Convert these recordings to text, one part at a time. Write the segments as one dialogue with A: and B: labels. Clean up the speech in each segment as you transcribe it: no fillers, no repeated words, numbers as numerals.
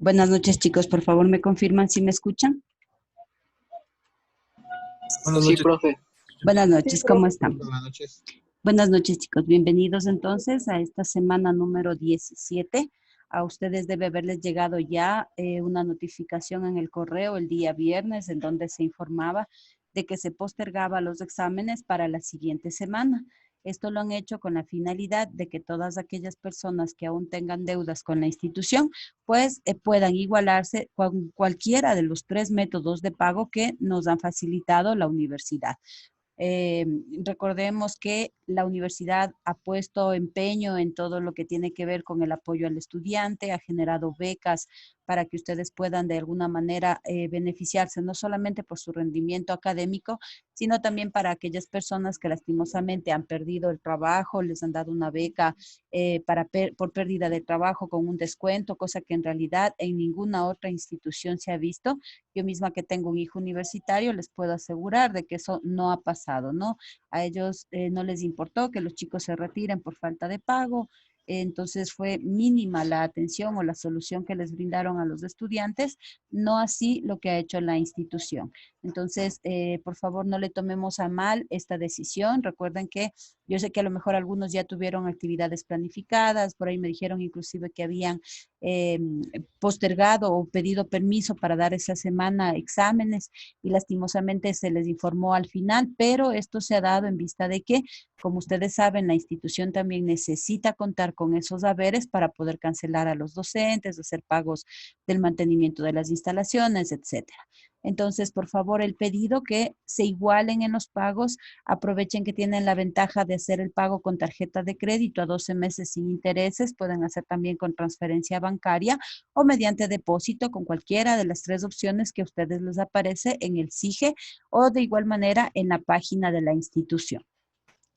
A: Buenas noches, chicos. Por favor, ¿me confirman si me escuchan?
B: Buenas
C: Sí,
B: noches.
C: profe.
A: Buenas noches, ¿cómo están?
B: Buenas noches.
A: Buenas noches, chicos. Bienvenidos entonces a esta semana número 17. A ustedes debe haberles llegado ya una notificación en el correo el día viernes en donde se informaba de que se postergaba los exámenes para la siguiente semana. Esto lo han hecho con la finalidad de que todas aquellas personas que aún tengan deudas con la institución, pues puedan igualarse con cualquiera de los tres métodos de pago que nos han facilitado la universidad. Eh, Recordemos que la universidad ha puesto empeño en todo lo que tiene que ver con el apoyo al estudiante, ha generado becas para que ustedes puedan de alguna manera beneficiarse, no solamente por su rendimiento académico, sino también para aquellas personas que lastimosamente han perdido el trabajo, les han dado una beca por pérdida de trabajo con un descuento, cosa que en realidad en ninguna otra institución se ha visto. Yo misma que tengo un hijo universitario, les puedo asegurar de que eso no ha pasado, ¿no? A ellos no les importó que los chicos se retiren por falta de pago, entonces fue mínima la atención o la solución que les brindaron a los estudiantes, no así lo que ha hecho la institución. Entonces, por favor, no le tomemos a mal esta decisión. Recuerden que yo sé que a lo mejor algunos ya tuvieron actividades planificadas, por ahí me dijeron inclusive que habían eh, postergado o pedido permiso para dar esa semana exámenes y lastimosamente se les informó al final, pero esto se ha dado en vista de que, como ustedes saben, la institución también necesita contar con esos haberes para poder cancelar a los docentes, hacer pagos del mantenimiento de las instalaciones, etcétera. Entonces, por favor, el pedido que se igualen en los pagos, aprovechen que tienen la ventaja de hacer el pago con tarjeta de crédito a 12 meses sin intereses, pueden hacer también con transferencia bancaria o mediante depósito con cualquiera de las tres opciones que a ustedes les aparece en el SIGE o de igual manera en la página de la institución.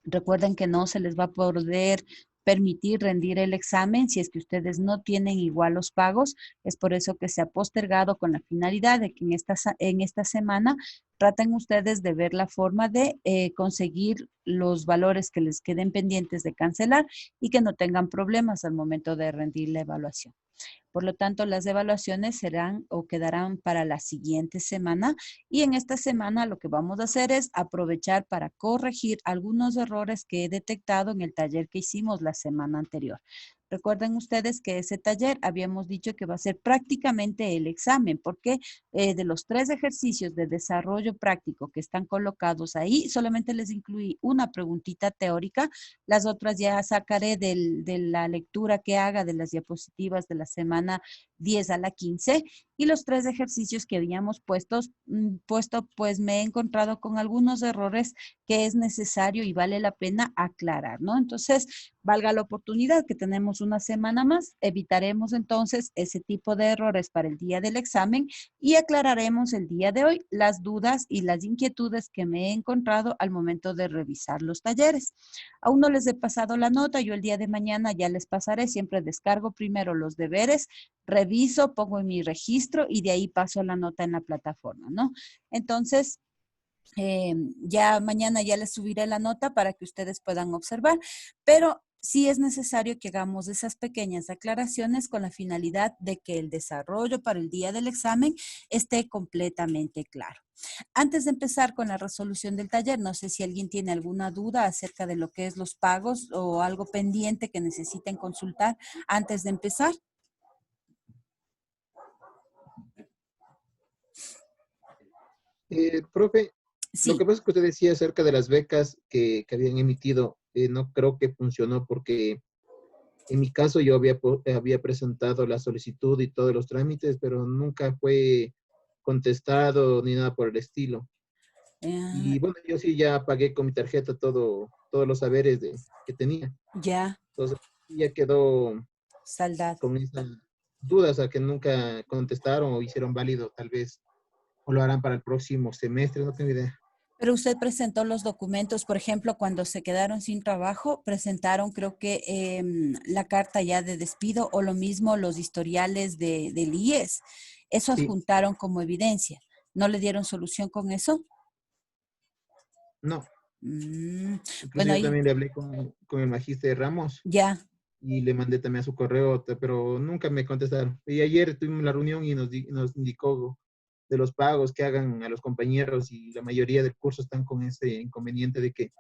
A: Recuerden que no se les va a poder permitir rendir el examen si es que ustedes no tienen igual los pagos. Es por eso que se ha postergado con la finalidad de que en esta semana traten ustedes de ver la forma de conseguir los valores que les queden pendientes de cancelar y que no tengan problemas al momento de rendir la evaluación. Por lo tanto, las evaluaciones serán o quedarán para la siguiente semana y en esta semana lo que vamos a hacer es aprovechar para corregir algunos errores que he detectado en el taller que hicimos la semana anterior. Recuerden ustedes que ese taller habíamos dicho que va a ser prácticamente el examen, porque de los tres ejercicios de desarrollo práctico que están colocados ahí, solamente les incluí una preguntita teórica, las otras ya sacaré de la lectura que haga de las diapositivas de la semana 10 a la 15 y los tres ejercicios que habíamos puesto, pues me he encontrado con algunos errores que es necesario y vale la pena aclarar, ¿no? Entonces, valga la oportunidad que tenemos una semana más, evitaremos entonces ese tipo de errores para el día del examen y aclararemos el día de hoy las dudas y las inquietudes que me he encontrado al momento de revisar los talleres. Aún no les he pasado la nota, yo el día de mañana ya les pasaré, siempre descargo primero los deberes, reviso, pongo en mi registro y de ahí paso la nota en la plataforma, ¿no? Entonces, ya mañana ya les subiré la nota para que ustedes puedan observar, pero sí es necesario que hagamos esas pequeñas aclaraciones con la finalidad de que el desarrollo para el día del examen esté completamente claro. Antes de empezar con la resolución del taller, no sé si alguien tiene alguna duda acerca de lo que es los pagos o algo pendiente que necesiten consultar antes de empezar.
B: Profe, lo que
A: Sí.
B: pasa es que usted decía acerca de las becas que habían emitido, no creo que funcionó porque en mi caso yo había presentado la solicitud y todos los trámites, pero nunca fue contestado ni nada por el estilo. Y bueno, yo sí ya pagué con mi tarjeta todos los saberes que tenía.
A: Ya,
B: Entonces ya quedó
A: saldado.
B: con esas dudas a que nunca contestaron o hicieron válido tal vez, o lo harán para el próximo semestre, no tengo idea.
A: Pero usted presentó los documentos, por ejemplo, cuando se quedaron sin trabajo, presentaron creo que la carta ya de despido o lo mismo los historiales del IES. Eso
B: Sí,
A: adjuntaron como evidencia. ¿No le dieron solución con eso?
B: no.
A: Mm,
B: Incluso
A: bueno,
B: yo
A: ahí
B: también le hablé con el magíster Ramos
A: ya.
B: y le mandé también a su correo, pero nunca me contestaron. Y ayer tuvimos la reunión y nos indicó de los pagos que hagan a los compañeros y la mayoría del curso están con ese inconveniente de que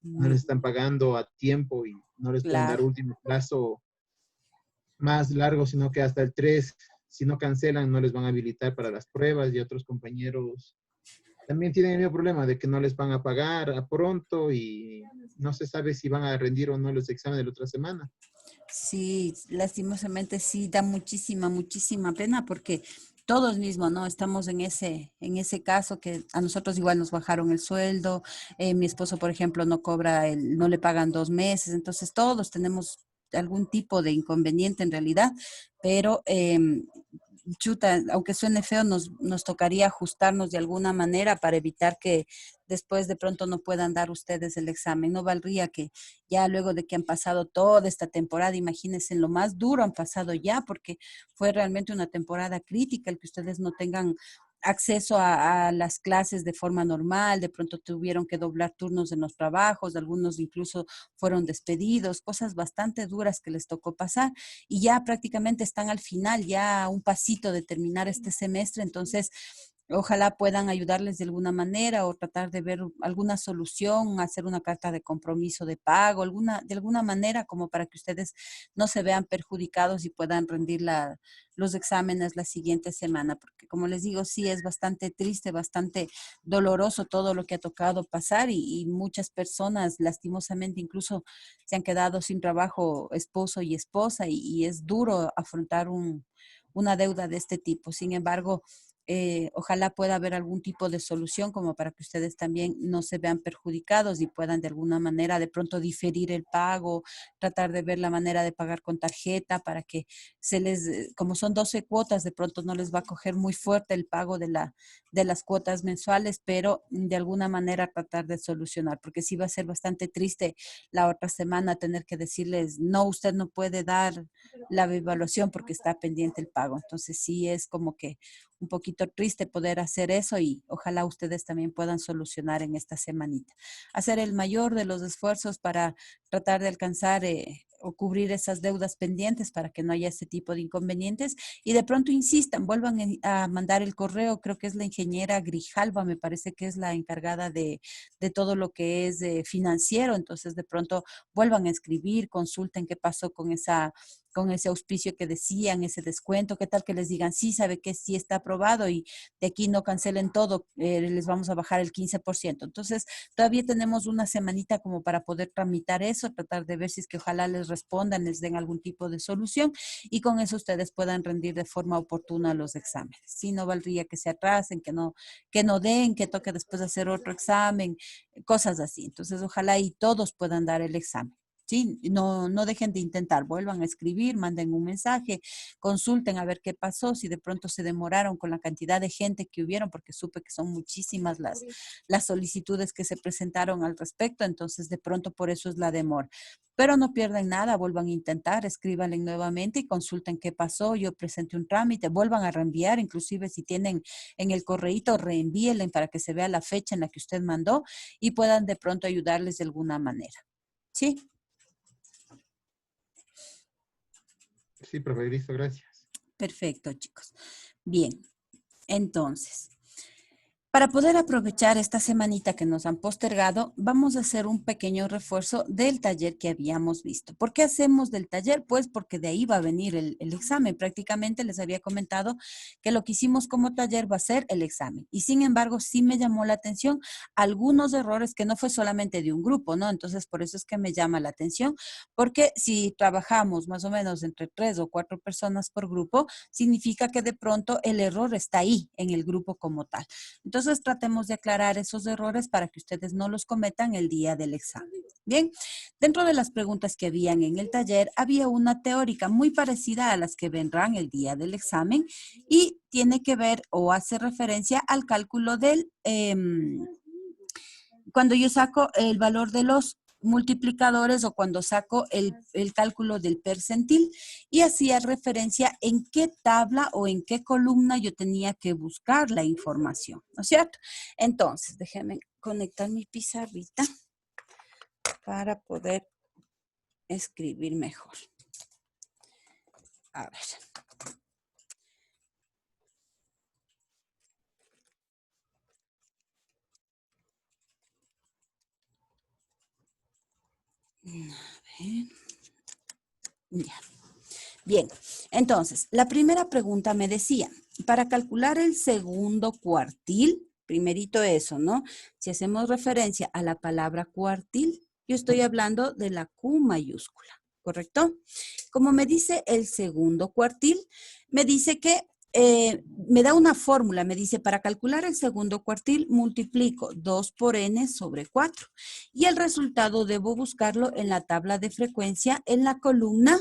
B: no les están
A: Mm,
B: pagando a tiempo y no les pueden dar
A: claro.
B: último plazo más largo, sino que hasta el 3 si no cancelan, no les van a habilitar para las pruebas y otros compañeros también tienen el mismo problema de que no les van a pagar a pronto y no se sabe si van a rendir o no los exámenes de la otra semana.
A: Sí, lastimosamente sí da muchísima, muchísima pena porque todos mismos, ¿no? Estamos en ese caso que a nosotros igual nos bajaron el sueldo, mi esposo, por ejemplo, no cobra, no le pagan 2 meses, entonces todos tenemos algún tipo de inconveniente en realidad, pero chuta, aunque suene feo, nos tocaría ajustarnos de alguna manera para evitar que después de pronto no puedan dar ustedes el examen. No valdría que ya luego de que han pasado toda esta temporada, imagínense, en lo más duro han pasado ya, porque fue realmente una temporada crítica el que ustedes no tengan acceso a las clases de forma normal, de pronto tuvieron que doblar turnos en los trabajos, algunos incluso fueron despedidos, cosas bastante duras que les tocó pasar y ya prácticamente están al final, ya a un pasito de terminar este semestre, entonces ojalá puedan ayudarles de alguna manera o tratar de ver alguna solución, hacer una carta de compromiso de pago, de alguna manera como para que ustedes no se vean perjudicados y puedan rendir los exámenes la siguiente semana, porque como les digo, sí es bastante triste, bastante doloroso todo lo que ha tocado pasar y muchas personas lastimosamente incluso se han quedado sin trabajo esposo y esposa y es duro afrontar una deuda de este tipo. Sin embargo, ojalá pueda haber algún tipo de solución como para que ustedes también no se vean perjudicados y puedan de alguna manera de pronto diferir el pago, tratar de ver la manera de pagar con tarjeta para que como son 12 cuotas, de pronto no les va a coger muy fuerte el pago de las cuotas mensuales, pero de alguna manera tratar de solucionar, porque sí va a ser bastante triste la otra semana tener que decirles, no, usted no puede dar la evaluación porque está pendiente el pago. Entonces sí es como que un poquito triste poder hacer eso y ojalá ustedes también puedan solucionar en esta semanita. Hacer el mayor de los esfuerzos para tratar de alcanzar o cubrir esas deudas pendientes para que no haya ese tipo de inconvenientes y de pronto insistan, vuelvan a mandar el correo, creo que es la ingeniera Grijalva, me parece que es la encargada de todo lo que es financiero, entonces de pronto vuelvan a escribir, consulten qué pasó con ese auspicio que decían, ese descuento, qué tal que les digan, sí, sabe que sí está aprobado y de aquí no cancelen todo, les vamos a bajar el 15%. Entonces, todavía tenemos una semanita como para poder tramitar eso, tratar de ver si es que ojalá les respondan, les den algún tipo de solución y con eso ustedes puedan rendir de forma oportuna los exámenes. Si no valdría que se atrasen, que no den, que toque después hacer otro examen, cosas así. Entonces, ojalá y todos puedan dar el examen. Sí, no dejen de intentar, vuelvan a escribir, manden un mensaje, consulten a ver qué pasó, si de pronto se demoraron con la cantidad de gente que hubieron, porque supe que son muchísimas las solicitudes que se presentaron al respecto, entonces de pronto por eso es la demora. Pero no pierden nada, vuelvan a intentar, escríbanle nuevamente y consulten qué pasó, yo presenté un trámite, vuelvan a reenviar, inclusive si tienen en el correíto, reenvíenle para que se vea la fecha en la que usted mandó y puedan de pronto ayudarles de alguna manera. ¿Sí?
B: Sí, profe, listo, gracias.
A: Perfecto, chicos. Bien, entonces, para poder aprovechar esta semanita que nos han postergado, vamos a hacer un pequeño refuerzo del taller que habíamos visto. ¿Por qué hacemos del taller? Pues porque de ahí va a venir el examen. Prácticamente les había comentado que lo que hicimos como taller va a ser el examen. Y sin embargo, sí me llamó la atención algunos errores que no fue solamente de un grupo, ¿no? Entonces, por eso es que me llama la atención, porque si trabajamos más o menos entre 3 o 4 personas por grupo, significa que de pronto el error está ahí en el grupo como tal. Entonces, tratemos de aclarar esos errores para que ustedes no los cometan el día del examen. Bien, dentro de las preguntas que habían en el taller, había una teórica muy parecida a las que vendrán el día del examen y tiene que ver o hace referencia al cálculo cuando yo saco el valor de los multiplicadores o cuando saco el cálculo del percentil y hacía referencia en qué tabla o en qué columna yo tenía que buscar la información, ¿no es cierto? Entonces, déjenme conectar mi pizarrita para poder escribir mejor. A ver. A ver. Ya. Bien, entonces, la primera pregunta me decía, para calcular el segundo cuartil, primerito eso, ¿no? Si hacemos referencia a la palabra cuartil, yo estoy hablando de la Q mayúscula, ¿correcto? Como me dice el segundo cuartil, me dice que me da una fórmula, me dice, para calcular el segundo cuartil, multiplico 2 por n sobre 4. Y el resultado debo buscarlo en la tabla de frecuencia en la columna.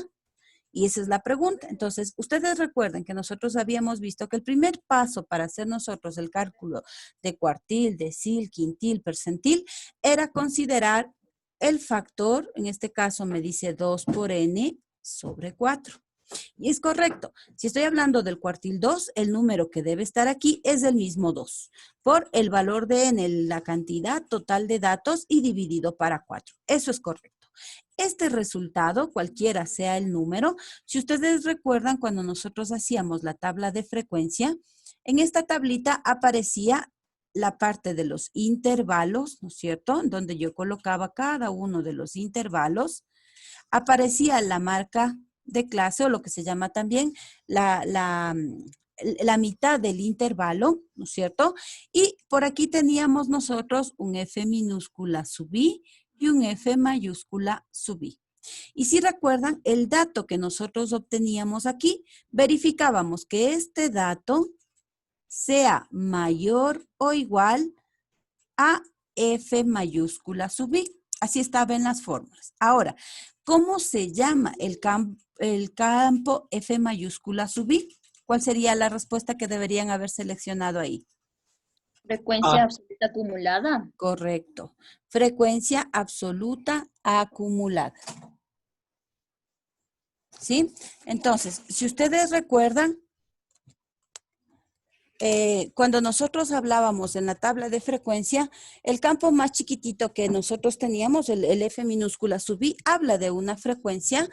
A: Y esa es la pregunta. Entonces, ustedes recuerden que nosotros habíamos visto que el primer paso para hacer nosotros el cálculo de cuartil, decil, quintil, percentil, era considerar el factor, en este caso me dice 2 por n sobre 4. Y es correcto. Si estoy hablando del cuartil 2, el número que debe estar aquí es el mismo 2, por el valor de n, la cantidad total de datos y dividido para 4. Eso es correcto. Este resultado, cualquiera sea el número, si ustedes recuerdan cuando nosotros hacíamos la tabla de frecuencia, en esta tablita aparecía la parte de los intervalos, ¿no es cierto? Donde yo colocaba cada uno de los intervalos. Aparecía la marca de clase o lo que se llama también la mitad del intervalo, ¿no es cierto? Y por aquí teníamos nosotros un F minúscula sub I y un F mayúscula sub I. Y si recuerdan, el dato que nosotros obteníamos aquí, verificábamos que este dato sea mayor o igual a F mayúscula sub I. Así estaba en las fórmulas. Ahora, ¿cómo se llama el campo F mayúscula sub I? ¿Cuál sería la respuesta que deberían haber seleccionado ahí?
C: Frecuencia absoluta acumulada.
A: Correcto. Frecuencia absoluta acumulada. ¿Sí? Entonces, si ustedes recuerdan, cuando nosotros hablábamos en la tabla de frecuencia, el campo más chiquitito que nosotros teníamos, el F minúscula sub I, habla de una frecuencia,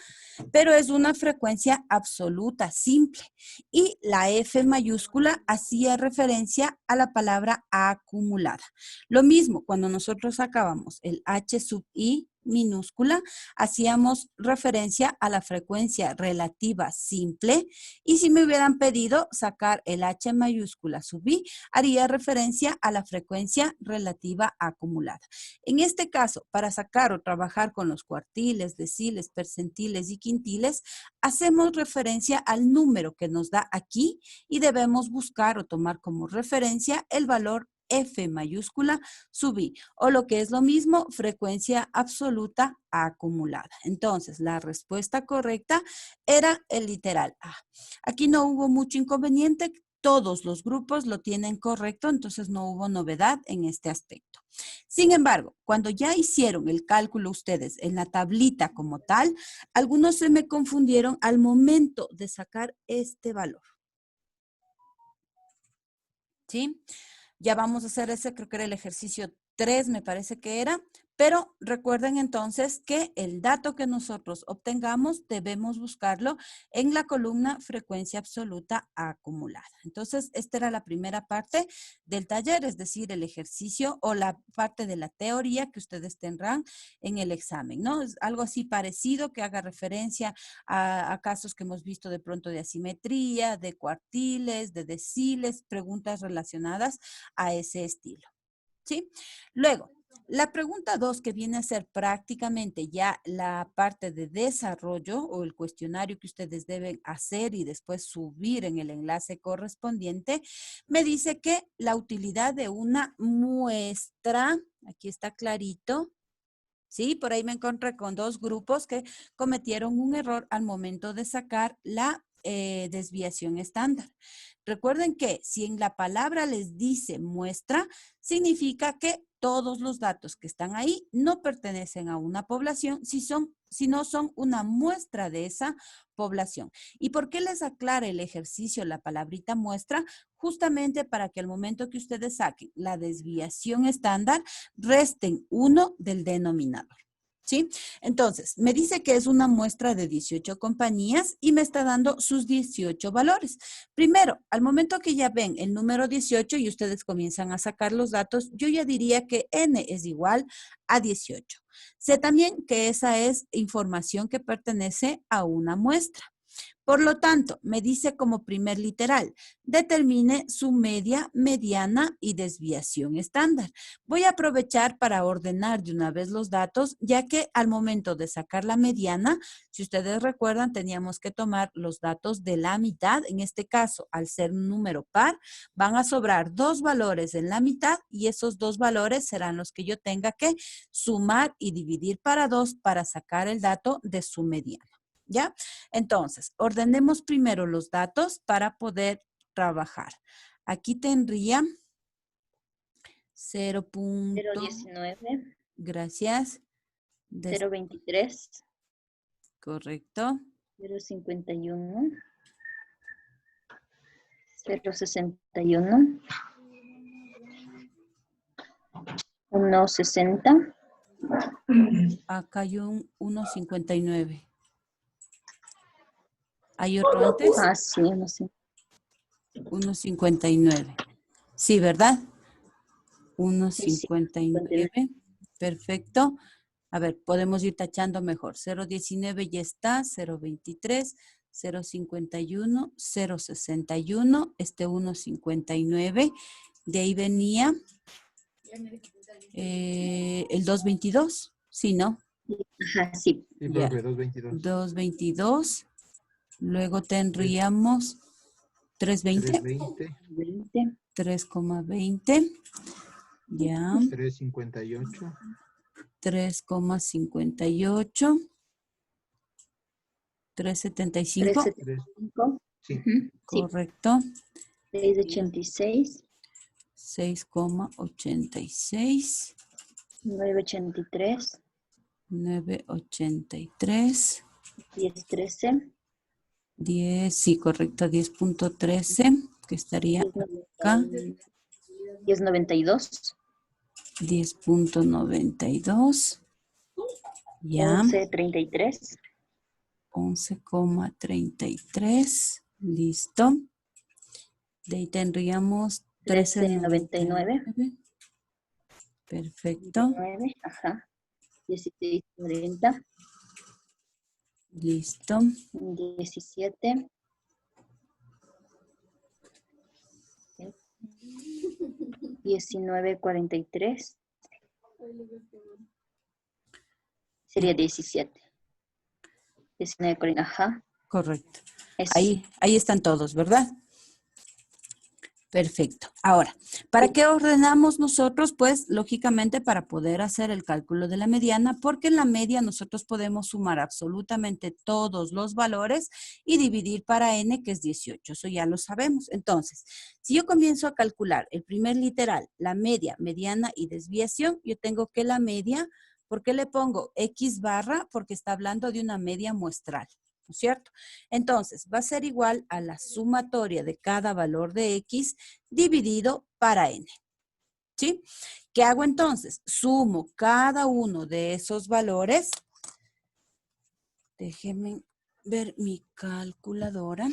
A: pero es una frecuencia absoluta, simple. Y la F mayúscula hacía referencia a la palabra acumulada. Lo mismo, cuando nosotros sacábamos el H sub I minúscula, hacíamos referencia a la frecuencia relativa simple, y si me hubieran pedido sacar el H mayúscula sub I, haría referencia a la frecuencia relativa acumulada. En este caso, para sacar o trabajar con los cuartiles, deciles, percentiles y quintiles, hacemos referencia al número que nos da aquí y debemos buscar o tomar como referencia el valor F mayúscula sub I, o lo que es lo mismo, frecuencia absoluta acumulada. Entonces, la respuesta correcta era el literal A. Aquí no hubo mucho inconveniente, todos los grupos lo tienen correcto, entonces no hubo novedad en este aspecto. Sin embargo, cuando ya hicieron el cálculo ustedes en la tablita como tal, algunos se me confundieron al momento de sacar este valor. ¿Sí? Ya vamos a hacer ese, creo que era el ejercicio 3, me parece que era, pero recuerden entonces que el dato que nosotros obtengamos debemos buscarlo en la columna frecuencia absoluta acumulada. Entonces, esta era la primera parte del taller, es decir, el ejercicio o la parte de la teoría que ustedes tendrán en el examen, ¿no? Es algo así parecido que haga referencia a casos que hemos visto de pronto de asimetría, de cuartiles, de deciles, preguntas relacionadas a ese estilo. ¿Sí? Luego, la pregunta 2, que viene a ser prácticamente ya la parte de desarrollo o el cuestionario que ustedes deben hacer y después subir en el enlace correspondiente, me dice que la utilidad de una muestra, aquí está clarito, ¿sí? Por ahí me encontré con dos grupos que cometieron un error al momento de sacar la desviación estándar. Recuerden que si en la palabra les dice muestra, significa que todos los datos que están ahí no pertenecen a una población, sino son una muestra de esa población. ¿Y por qué les aclara el ejercicio la palabrita muestra? Justamente para que al momento que ustedes saquen la desviación estándar, resten 1 del denominador. ¿Sí? Entonces, me dice que es una muestra de 18 compañías y me está dando sus 18 valores. Primero, al momento que ya ven el número 18 y ustedes comienzan a sacar los datos, yo ya diría que N es igual a 18. Sé también que esa es información que pertenece a una muestra. Por lo tanto, me dice como primer literal, determine su media, mediana y desviación estándar. Voy a aprovechar para ordenar de una vez los datos, ya que al momento de sacar la mediana, si ustedes recuerdan, teníamos que tomar los datos de la mitad. En este caso, al ser un número par, van a sobrar 2 valores en la mitad y esos 2 valores serán los que yo tenga que sumar y dividir para 2 para sacar el dato de su mediana. ¿Ya? Entonces, ordenemos primero los datos para poder trabajar. Aquí tendría
C: 0.19,
A: Gracias.
C: 0.23,
A: Correcto.
C: 0.51, 0.61, 1.60.
A: Acá hay un 1.59. ¿Hay otro antes?
C: Ah, sí, no sé.
A: 1.59. Sí, ¿verdad?
C: Sí, sí.
A: 1.59. Perfecto. A ver, podemos ir tachando mejor. 0.19 ya está, 0.23, 0.51, 0.61, 1.59. De ahí venía el 2.22. Sí, ¿no?
C: Ajá, sí.
B: Sí,
A: Ya.
B: profe, 222.
A: 2.22. Luego tendríamos 3.20.
B: 320,
C: 20,
A: 3.20. Ya.
B: 358,
A: 3.58. 3.75.
C: 3.75.
B: sí,
C: Sí.
A: Correcto.
C: 6.86,
A: 6.86.
C: 9.83,
A: 9.83.
C: 10.13,
A: 10, sí, correcto, 10.13, que estaría acá.
C: 10.92,
A: 10.92. Ya.
C: 11.33,
A: 11.33. Listo. De ahí tendríamos
C: 13.99,
A: 13.99. Perfecto.
C: 29, ajá, 16.40,
A: Listo.
C: 17, 19.43, sería 17. 19.40, ajá,
A: Correcto.
C: eso.
A: Ahí están todos, ¿verdad? Perfecto. Ahora, ¿para
C: Sí.
A: qué ordenamos nosotros? Pues, lógicamente, para poder hacer el cálculo de la mediana, porque en la media nosotros podemos sumar absolutamente todos los valores y dividir para n, que es 18. Eso ya lo sabemos. Entonces, si yo comienzo a calcular el primer literal, la media, mediana y desviación, yo tengo que la media, ¿por qué le pongo X barra? Porque está hablando de una media muestral. ¿No es cierto? Entonces, va a ser igual a la sumatoria de cada valor de X dividido para N. ¿Sí? ¿Qué hago entonces? Sumo cada uno de esos valores. Déjenme ver mi calculadora.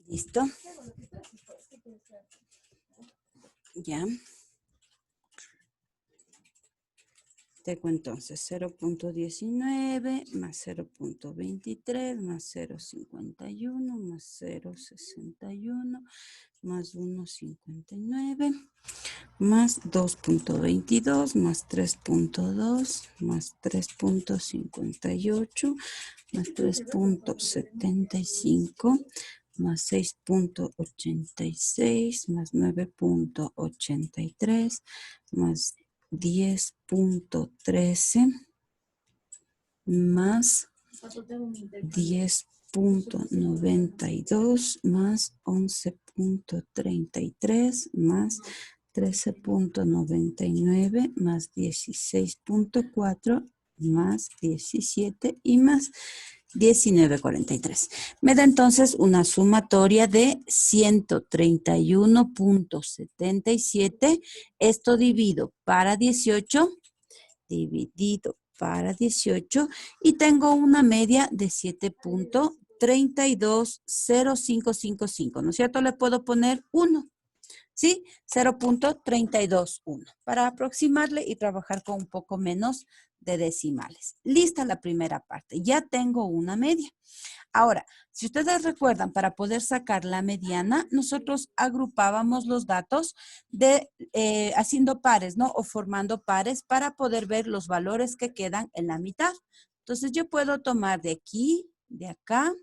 A: ¿Listo? Ya. Tengo entonces 0.19 más 0.23 más 0.51 más 0.61 más 1.59 más 2.22 más 3.2 más 3.58 más 3.75 más 6.86 más 9.83 más 10.13 más 10.92 más 11.33 más 13.99 más 16.4 más 17 y más 19.43. Me da entonces una sumatoria de 131.77. Esto dividido para 18, y tengo una media de 7.320555, ¿no es cierto? Le puedo poner 1. ¿Sí? 0.321 para aproximarle y trabajar con un poco menos de decimales. Lista la primera parte. Ya tengo una media. Ahora, si ustedes recuerdan, para poder sacar la mediana, nosotros agrupábamos los datos de haciendo pares, ¿no? O formando pares para poder ver los valores que quedan en la mitad. Entonces, yo puedo tomar de aquí, de acá,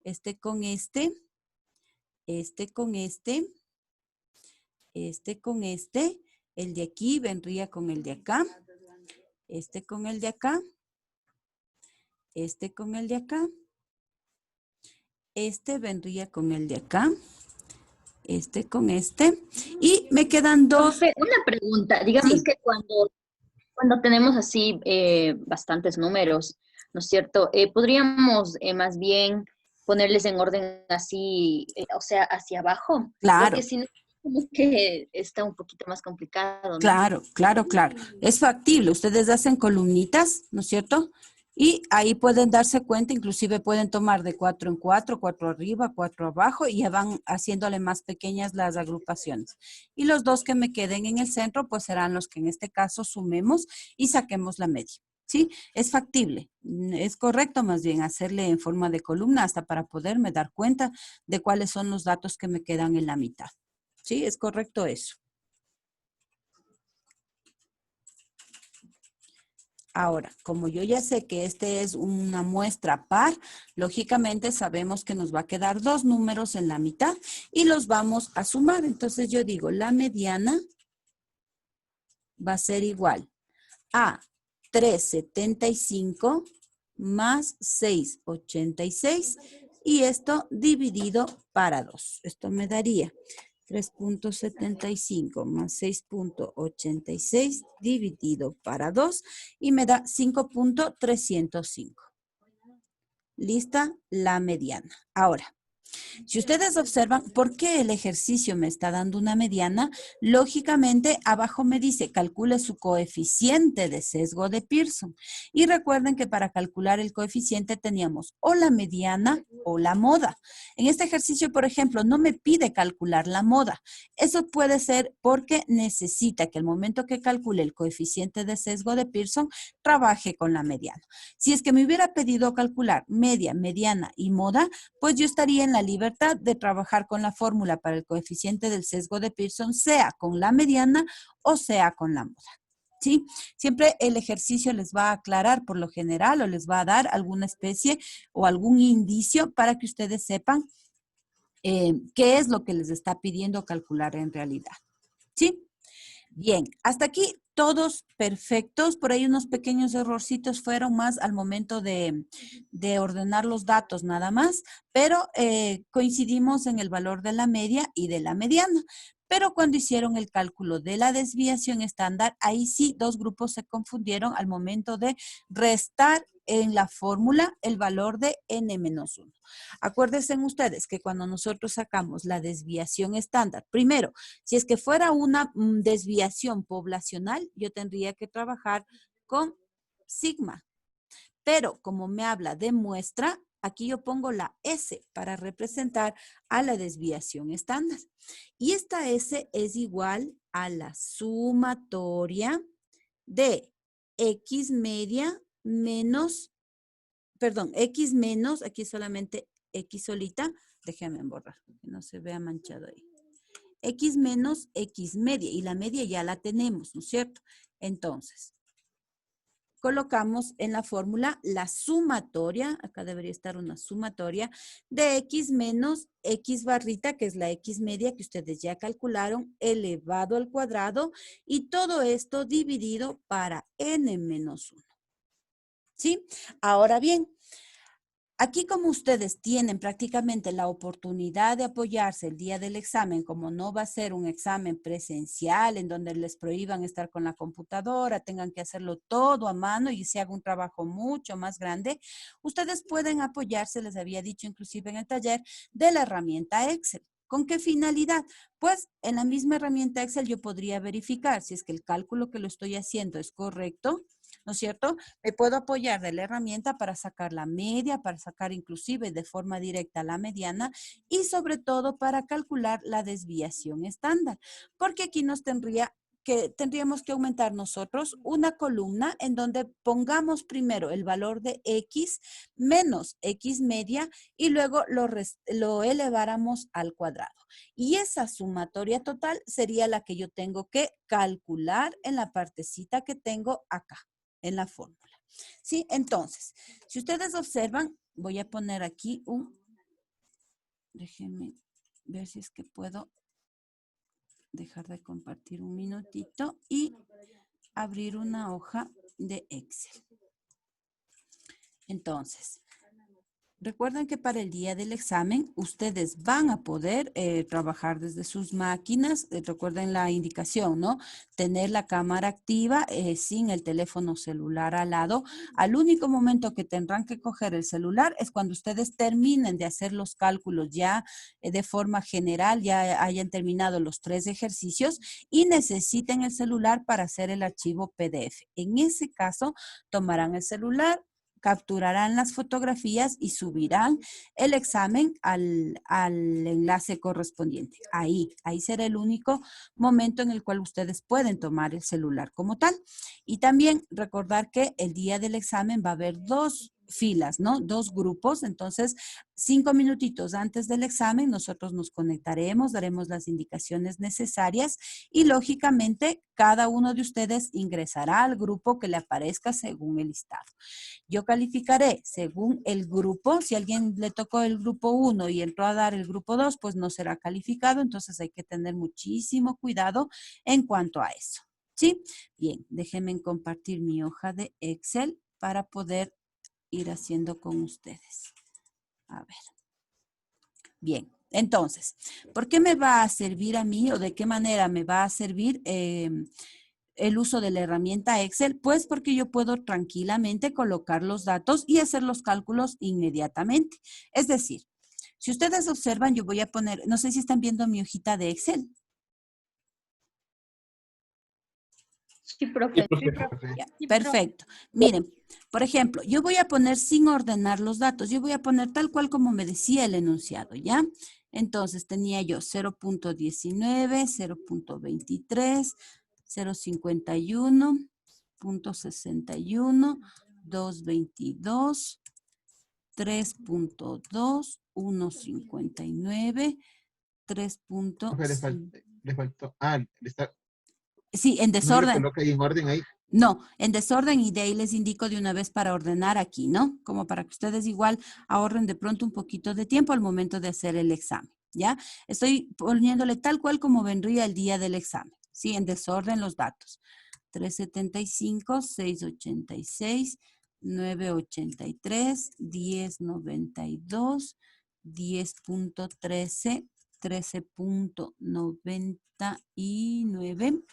A: este con este con este con este, el de aquí vendría con el de acá, este con el de acá, este con el de acá, este vendría con el de acá, este con este, y me quedan dos.
C: Profe, una pregunta, digamos
A: Sí.
C: que cuando tenemos así bastantes números, ¿no es cierto? Podríamos más bien ponerles en orden así, o sea, hacia abajo,
A: Claro.
C: porque si no, como que está un poquito más complicado, ¿no?
A: Claro, claro, claro. Es factible. Ustedes hacen columnitas, ¿no es cierto? Y ahí pueden darse cuenta, inclusive pueden tomar de 4 en 4, 4 arriba, 4 abajo, y ya van haciéndole más pequeñas las agrupaciones. Y los dos que me queden en el centro, pues serán los que en este caso sumemos y saquemos la media. ¿Sí? Es factible. Es correcto más bien hacerle en forma de columna hasta para poderme dar cuenta de cuáles son los datos que me quedan en la mitad. ¿Sí? Es correcto eso. Ahora, como yo ya sé que este es una muestra par, lógicamente sabemos que nos va a quedar dos números en la mitad y los vamos a sumar. Entonces yo digo, la mediana va a ser igual a 3.75 más 6.86 y esto dividido para 2. Esto me daría 3.75 más 6.86 dividido para 2 y me da 5.305. Lista la mediana. Ahora, si ustedes observan, ¿por qué el ejercicio me está dando una mediana? Lógicamente, abajo me dice, calcule su coeficiente de sesgo de Pearson. Y recuerden que para calcular el coeficiente teníamos o la mediana o la moda. En este ejercicio, por ejemplo, no me pide calcular la moda. Eso puede ser porque necesita que al momento que calcule el coeficiente de sesgo de Pearson, trabaje con la mediana. Si es que me hubiera pedido calcular media, mediana y moda, pues yo estaría en la libertad de trabajar con la fórmula para el coeficiente del sesgo de Pearson, sea con la mediana o sea con la moda. ¿Sí? Siempre el ejercicio les va a aclarar por lo general o les va a dar alguna especie o algún indicio para que ustedes sepan qué es lo que les está pidiendo calcular en realidad. ¿Sí? Bien, hasta aquí todos perfectos. Por ahí unos pequeños errorcitos fueron más al momento de ordenar los datos nada más, pero coincidimos en el valor de la media y de la mediana. Pero cuando hicieron el cálculo de la desviación estándar, ahí sí dos grupos se confundieron al momento de restar en la fórmula el valor de n-1. Acuérdense ustedes que cuando nosotros sacamos la desviación estándar, primero, si es que fuera una desviación poblacional, yo tendría que trabajar con sigma. Pero como me habla de muestra, aquí yo pongo la S para representar a la desviación estándar. Y esta S es igual a la sumatoria de X media menos, perdón, X menos, aquí solamente X solita, déjenme borrar, que no se vea manchado ahí. X menos X media, y la media ya la tenemos, ¿no es cierto? Entonces, colocamos en la fórmula la sumatoria, acá debería estar una sumatoria, de X menos X barrita, que es la X media que ustedes ya calcularon, elevado al cuadrado, y todo esto dividido para n menos 1. ¿Sí? Ahora bien, Aquí como ustedes tienen prácticamente la oportunidad de apoyarse el día del examen, como no va a ser un examen presencial en donde les prohíban estar con la computadora, tengan que hacerlo todo a mano y se haga un trabajo mucho más grande, ustedes pueden apoyarse, les había dicho inclusive en el taller, de la herramienta Excel. ¿Con qué finalidad? Pues en la misma herramienta Excel yo podría verificar si es que el cálculo que lo estoy haciendo es correcto, ¿no es cierto? Me puedo apoyar de la herramienta para sacar la media, para sacar inclusive de forma directa la mediana y sobre todo para calcular la desviación estándar, porque aquí tendríamos que aumentar nosotros una columna en donde pongamos primero el valor de X menos X media y luego lo eleváramos al cuadrado. Y esa sumatoria total sería la que yo tengo que calcular en la partecita que tengo acá, en la fórmula. ¿Sí? Entonces, si ustedes observan, voy a poner aquí déjenme ver si es que puedo dejar de compartir un minutito y abrir una hoja de Excel. Entonces, recuerden que para el día del examen ustedes van a poder trabajar desde sus máquinas. Recuerden la indicación, ¿no? Tener la cámara activa sin el teléfono celular al lado. Al único momento que tendrán que coger el celular es cuando ustedes terminen de hacer los cálculos ya de forma general, ya hayan terminado los 3 ejercicios y necesiten el celular para hacer el archivo PDF. En ese caso, tomarán el celular, capturarán las fotografías y subirán el examen al enlace correspondiente. Ahí será el único momento en el cual ustedes pueden tomar el celular como tal. Y también recordar que el día del examen va a haber 2 filas, ¿no? 2 grupos. Entonces, 5 minutitos antes del examen, nosotros nos conectaremos, daremos las indicaciones necesarias y lógicamente cada uno de ustedes ingresará al grupo que le aparezca según el listado. Yo calificaré según el grupo. Si a alguien le tocó el grupo 1 y entró a dar el grupo 2, pues no será calificado. Entonces hay que tener muchísimo cuidado en cuanto a eso. ¿Sí? Bien, déjenme compartir mi hoja de Excel para poder ir haciendo con ustedes. A ver. Bien, entonces, ¿por qué me va a servir a mí o de qué manera me va a servir el uso de la herramienta Excel? Pues porque yo puedo tranquilamente colocar los datos y hacer los cálculos inmediatamente. Es decir, si ustedes observan, yo voy a poner, no sé si están viendo mi hojita de Excel.
C: Sí, profe.
A: Ya, perfecto. Miren, por ejemplo, yo voy a poner sin ordenar los datos. Yo voy a poner tal cual como me decía el enunciado, ¿ya? Entonces tenía yo 0.19, 0.23, 0.51, 0.61, 2.22, 3.2, 1.59, 3.5.
B: Le faltó.
A: Sí, en
B: ¿No lo
A: desorden.
B: coloca ahí en orden ahí?
A: No, en desorden y de ahí les indico de una vez para ordenar aquí, ¿no? Como para que ustedes igual ahorren de pronto un poquito de tiempo al momento de hacer el examen, ¿ya? Estoy poniéndole tal cual como vendría el día del examen, ¿sí? En desorden los datos. 375, 686, 983, 1092, 10.13, 13.99,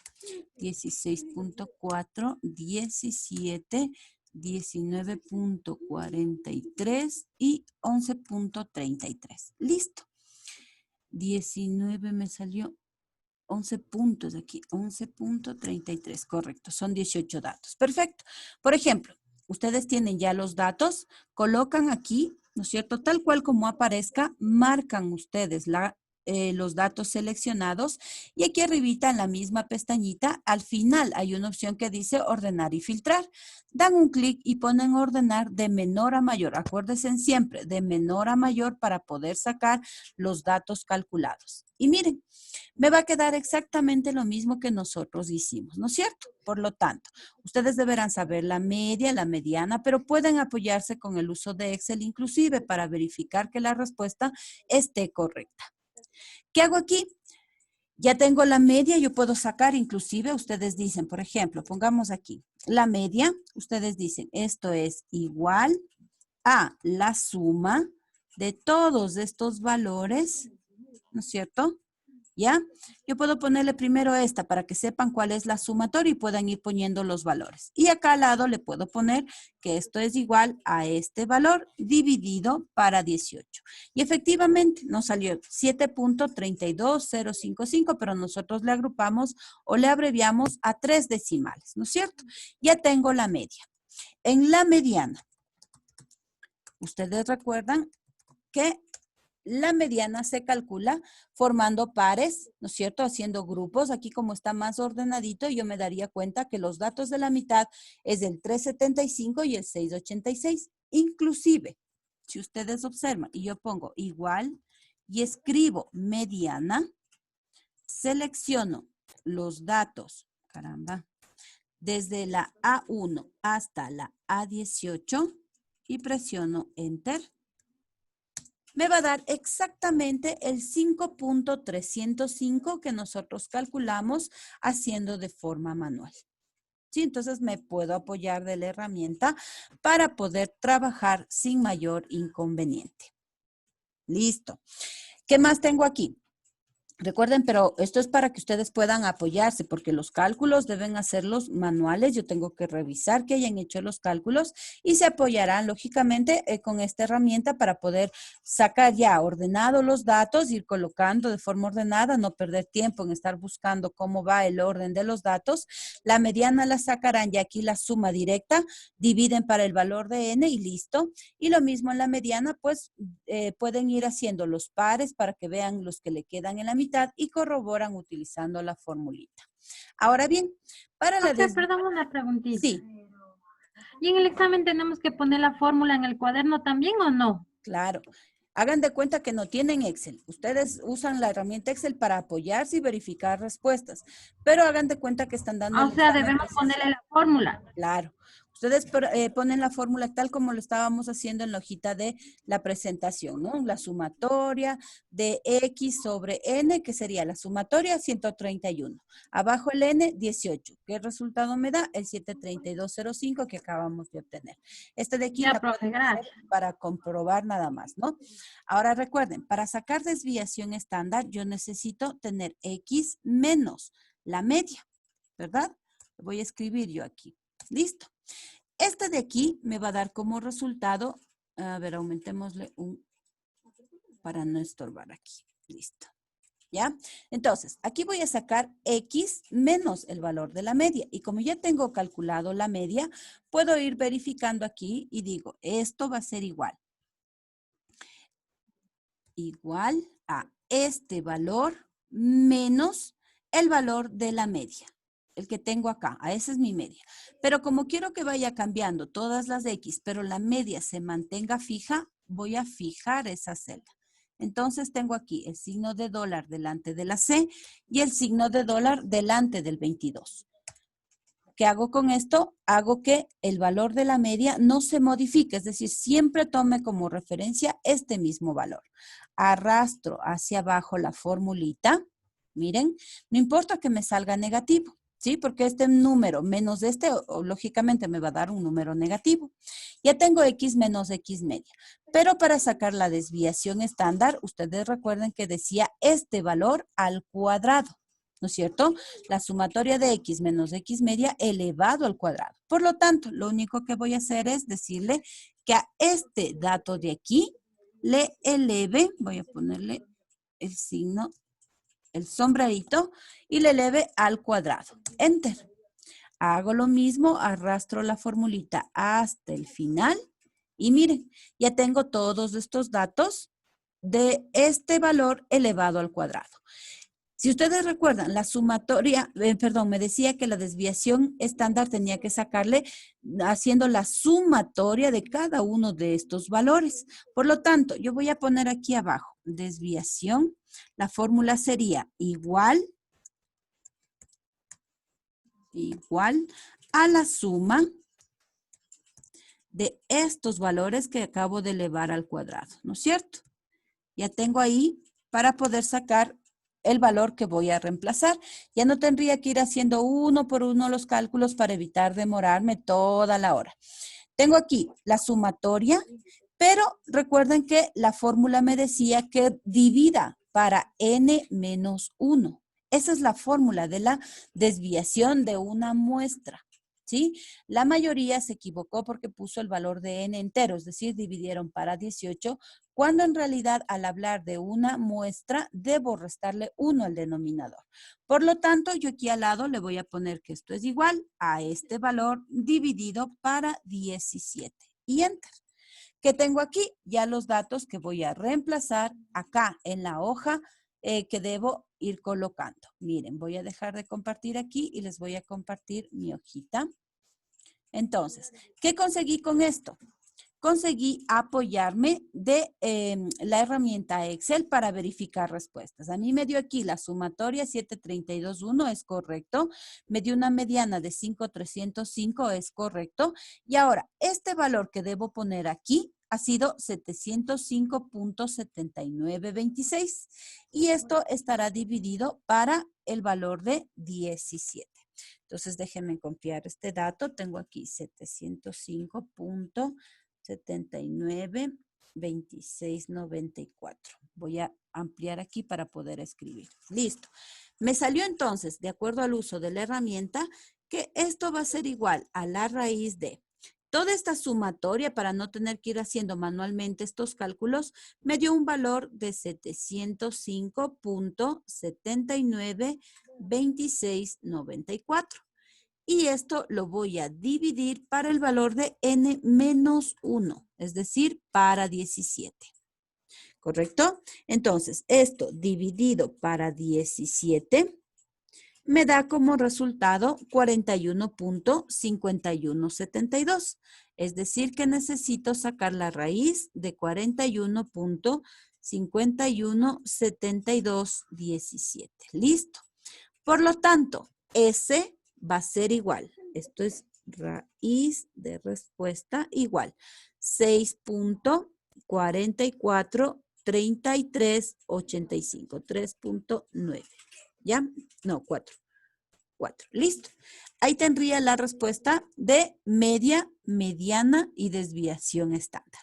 A: 16.4, 17, 19.43 y 11.33. Listo. 19 me salió 11 puntos aquí, 11.33, correcto, son 18 datos. Perfecto. Por ejemplo, ustedes tienen ya los datos, colocan aquí, ¿no es cierto? Tal cual como aparezca, marcan ustedes los datos seleccionados y aquí arribita en la misma pestañita, al final hay una opción que dice ordenar y filtrar. Dan un clic y ponen ordenar de menor a mayor. Acuérdense siempre de menor a mayor para poder sacar los datos calculados. Y miren, me va a quedar exactamente lo mismo que nosotros hicimos, ¿no es cierto? Por lo tanto, ustedes deberán saber la media, la mediana, pero pueden apoyarse con el uso de Excel inclusive para verificar que la respuesta esté correcta. ¿Qué hago aquí? Ya tengo la media, yo puedo sacar inclusive, ustedes dicen, por ejemplo, pongamos aquí, la media, ustedes dicen, esto es igual a la suma de todos estos valores, ¿no es cierto? ¿Ya? Yo puedo ponerle primero esta para que sepan cuál es la sumatoria y puedan ir poniendo los valores. Y acá al lado le puedo poner que esto es igual a este valor dividido para 18. Y efectivamente nos salió 7.32055, pero nosotros le agrupamos o le abreviamos a 3 decimales, ¿no es cierto? Ya tengo la media. En la mediana, ustedes recuerdan que la mediana se calcula formando pares, ¿no es cierto? Haciendo grupos. Aquí como está más ordenadito, yo me daría cuenta que los datos de la mitad es el 375 y el 686. Inclusive, si ustedes observan y yo pongo igual y escribo mediana, selecciono los datos, caramba, desde la A1 hasta la A18 y presiono Enter. Me va a dar exactamente el 5.305 que nosotros calculamos haciendo de forma manual. ¿Sí? Entonces me puedo apoyar de la herramienta para poder trabajar sin mayor inconveniente. Listo. ¿Qué más tengo aquí? Recuerden, pero esto es para que ustedes puedan apoyarse, porque los cálculos deben hacerlos manuales. Yo tengo que revisar que hayan hecho los cálculos y se apoyarán, lógicamente, con esta herramienta para poder sacar ya ordenado los datos, ir colocando de forma ordenada, no perder tiempo en estar buscando cómo va el orden de los datos. La mediana la sacarán y aquí la suma directa, dividen para el valor de n y listo. Y lo mismo en la mediana, pues pueden ir haciendo los pares para que vean los que le quedan en la mitad y corroboran utilizando la formulita. Ahora bien, para la
D: perdón, una preguntita.
A: Sí.
D: ¿Y en el examen tenemos que poner la fórmula en el cuaderno también o no?
A: Claro. Hagan de cuenta que no tienen Excel. Ustedes usan la herramienta Excel para apoyarse y verificar respuestas, pero hagan de cuenta que están dando
D: O sea, debemos ponerle la fórmula.
A: Claro. Ustedes ponen la fórmula tal como lo estábamos haciendo en la hojita de la presentación, ¿no? La sumatoria de X sobre N, que sería la sumatoria 131. Abajo el N, 18. ¿Qué resultado me da? El 73205 que acabamos de obtener. Este de aquí
D: Ya, profe, gracias.
A: para comprobar nada más, ¿no? Ahora recuerden, para sacar desviación estándar, yo necesito tener X menos la media, ¿verdad? Lo voy a escribir yo aquí. Listo. Este de aquí me va a dar como resultado, a ver, aumentémosle un, para no estorbar aquí. Listo. ¿Ya? Entonces, aquí voy a sacar X menos el valor de la media. Y como ya tengo calculado la media, puedo ir verificando aquí y digo, esto va a ser igual. Igual a este valor menos el valor de la media. El que tengo acá, a esa es mi media. Pero como quiero que vaya cambiando todas las X, pero la media se mantenga fija, voy a fijar esa celda. Entonces tengo aquí el signo de dólar delante de la C y el signo de dólar delante del 22. ¿Qué hago con esto? Hago que el valor de la media no se modifique, es decir, siempre tome como referencia este mismo valor. Arrastro hacia abajo la formulita. Miren, no importa que me salga negativo. ¿Sí? Porque este número menos este, lógicamente me va a dar un número negativo. Ya tengo X menos X media. Pero para sacar la desviación estándar, ustedes recuerden que decía este valor al cuadrado, ¿no es cierto? La sumatoria de X menos X media elevado al cuadrado. Por lo tanto, lo único que voy a hacer es decirle que a este dato de aquí le eleve, voy a ponerle el signo, el sombrerito, y le eleve al cuadrado. Enter. Hago lo mismo, arrastro la formulita hasta el final y miren, ya tengo todos estos datos de este valor elevado al cuadrado. Si ustedes recuerdan, la sumatoria, me decía que la desviación estándar tenía que sacarle haciendo la sumatoria de cada uno de estos valores. Por lo tanto, yo voy a poner aquí abajo, desviación. La fórmula sería igual a la suma de estos valores que acabo de elevar al cuadrado, ¿no es cierto? Ya tengo ahí para poder sacar el valor que voy a reemplazar. Ya no tendría que ir haciendo uno por uno los cálculos para evitar demorarme toda la hora. Tengo aquí la sumatoria Pero recuerden que la fórmula me decía que divida para n menos 1. Esa es la fórmula de la desviación de una muestra, ¿sí? La mayoría se equivocó porque puso el valor de n entero, es decir, dividieron para 18, cuando en realidad al hablar de una muestra debo restarle 1 al denominador. Por lo tanto, yo aquí al lado le voy a poner que esto es igual a este valor dividido para 17 y enter. ¿Qué tengo aquí? Ya los datos que voy a reemplazar acá en la hoja que debo ir colocando. Miren, voy a dejar de compartir aquí y les voy a compartir mi hojita. Entonces, ¿qué conseguí con esto? Conseguí apoyarme de la herramienta Excel para verificar respuestas. A mí me dio aquí la sumatoria 732.1, es correcto. Me dio una mediana de 5.305, es correcto. Y ahora, este valor que debo poner aquí ha sido 705.7926. Y esto estará dividido para el valor de 17. Entonces, déjenme copiar este dato. Tengo aquí 705.792694. Voy a ampliar aquí para poder escribir. Listo. Me salió entonces, de acuerdo al uso de la herramienta, que esto va a ser igual a la raíz de toda esta sumatoria, para no tener que ir haciendo manualmente estos cálculos, me dio un valor de 705.792694. Y esto lo voy a dividir para el valor de n menos 1, es decir, para 17. ¿Correcto? Entonces, esto dividido para 17 me da como resultado 41.5172. Es decir, que necesito sacar la raíz de 41.517217. ¿Listo? Por lo tanto, S va a ser igual. Esto es raíz de respuesta igual. 6.443385. 3.9. ¿Ya? No, 4. 4. Listo. Ahí tendría la respuesta de media, mediana y desviación estándar.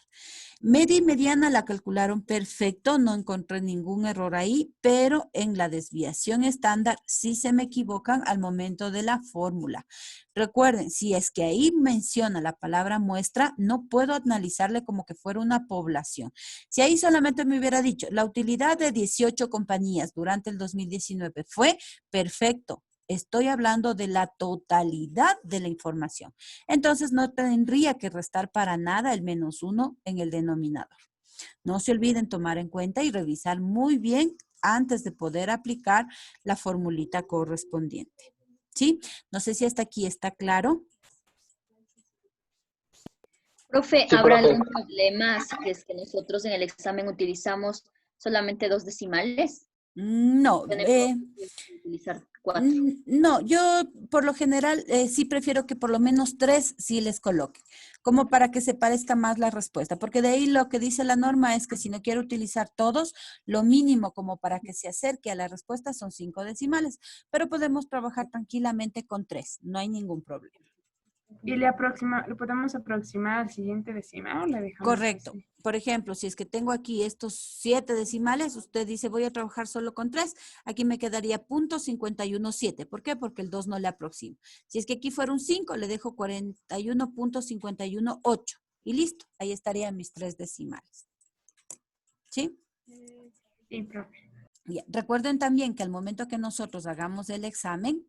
A: Media y mediana la calcularon perfecto, no encontré ningún error ahí, pero en la desviación estándar sí se me equivocan al momento de la fórmula. Recuerden, si es que ahí menciona la palabra muestra, no puedo analizarle como que fuera una población. Si ahí solamente me hubiera dicho, la utilidad de 18 compañías durante el 2019 fue perfecto. Estoy hablando de la totalidad de la información. Entonces, no tendría que restar para nada el menos 1 en el denominador. No se olviden tomar en cuenta y revisar muy bien antes de poder aplicar la formulita correspondiente. ¿Sí? No sé si hasta aquí está claro.
C: Profe,
B: Sí,
C: ¿habrá
B: profe.
C: algún problema si es que nosotros en el examen utilizamos solamente 2 decimales?
A: No,
C: Tenemos que utilizar 4.
A: no, yo por lo general sí prefiero que por lo menos 3 sí les coloque, como para que se parezca más la respuesta, porque de ahí lo que dice la norma es que si no quiero utilizar todos, lo mínimo como para que se acerque a la respuesta son 5 decimales, pero podemos trabajar tranquilamente con 3, no hay ningún problema.
E: ¿Y lo podemos aproximar al siguiente decimal o le dejamos
A: Correcto.
E: así?
A: Por ejemplo, si es que tengo aquí estos 7 decimales, usted dice voy a trabajar solo con 3, aquí me quedaría .517. ¿Por qué? Porque el 2 no le aproximo. Si es que aquí fuera un 5, le dejo 41.518 y listo. Ahí estarían mis 3 decimales. ¿Sí?
E: Sí, profe.
A: Ya. Recuerden también que al momento que nosotros hagamos el examen,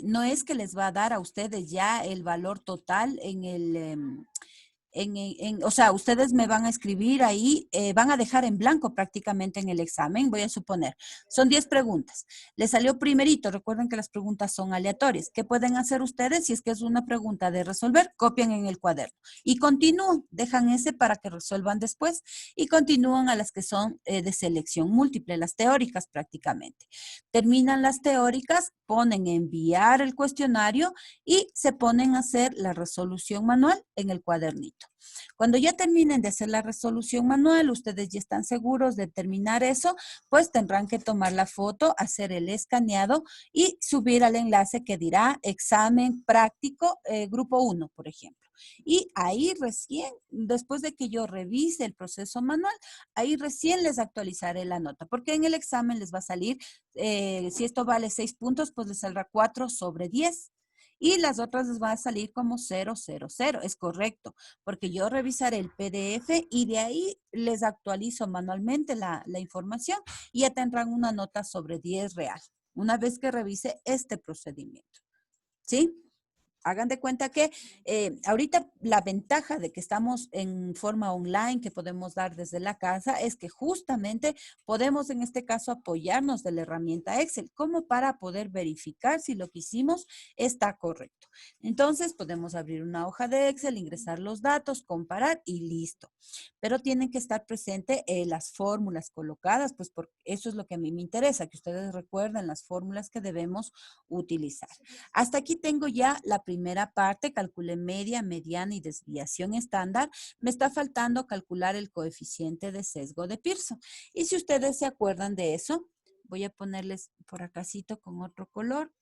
A: no es que les va a dar a ustedes ya el valor total en el... o sea, ustedes me van a escribir ahí, van a dejar en blanco prácticamente en el examen, voy a suponer. Son 10 preguntas. Les salió primerito, recuerden que las preguntas son aleatorias. ¿Qué pueden hacer ustedes? Si es que es una pregunta de resolver, copian en el cuaderno. Y continúan, dejan ese para que resuelvan después y continúan a las que son de selección múltiple, las teóricas prácticamente. Terminan las teóricas, ponen enviar el cuestionario y se ponen a hacer la resolución manual en el cuadernito. Cuando ya terminen de hacer la resolución manual, ustedes ya están seguros de terminar eso, pues tendrán que tomar la foto, hacer el escaneado y subir al enlace que dirá examen práctico grupo 1, por ejemplo. Y ahí recién, después de que yo revise el proceso manual, ahí recién les actualizaré la nota, porque en el examen les va a salir, si esto vale 6 puntos, pues les saldrá 4/10. Y las otras les va a salir como 0/00. Es correcto, porque yo revisaré el PDF y de ahí les actualizo manualmente la información y ya tendrán una nota sobre 10 real, una vez que revise este procedimiento. ¿Sí? Hagan de cuenta que ahorita la ventaja de que estamos en forma online, que podemos dar desde la casa, es que justamente podemos en este caso apoyarnos de la herramienta Excel como para poder verificar si lo que hicimos está correcto. Entonces podemos abrir una hoja de Excel, ingresar los datos, comparar y listo. Pero tienen que estar presentes las fórmulas colocadas, pues porque eso es lo que a mí me interesa, que ustedes recuerden las fórmulas que debemos utilizar. Hasta aquí tengo ya la primera parte, calculé media, mediana y desviación estándar. Me está faltando calcular el coeficiente de sesgo de Pearson. Y si ustedes se acuerdan de eso, voy a ponerles por acácito con otro color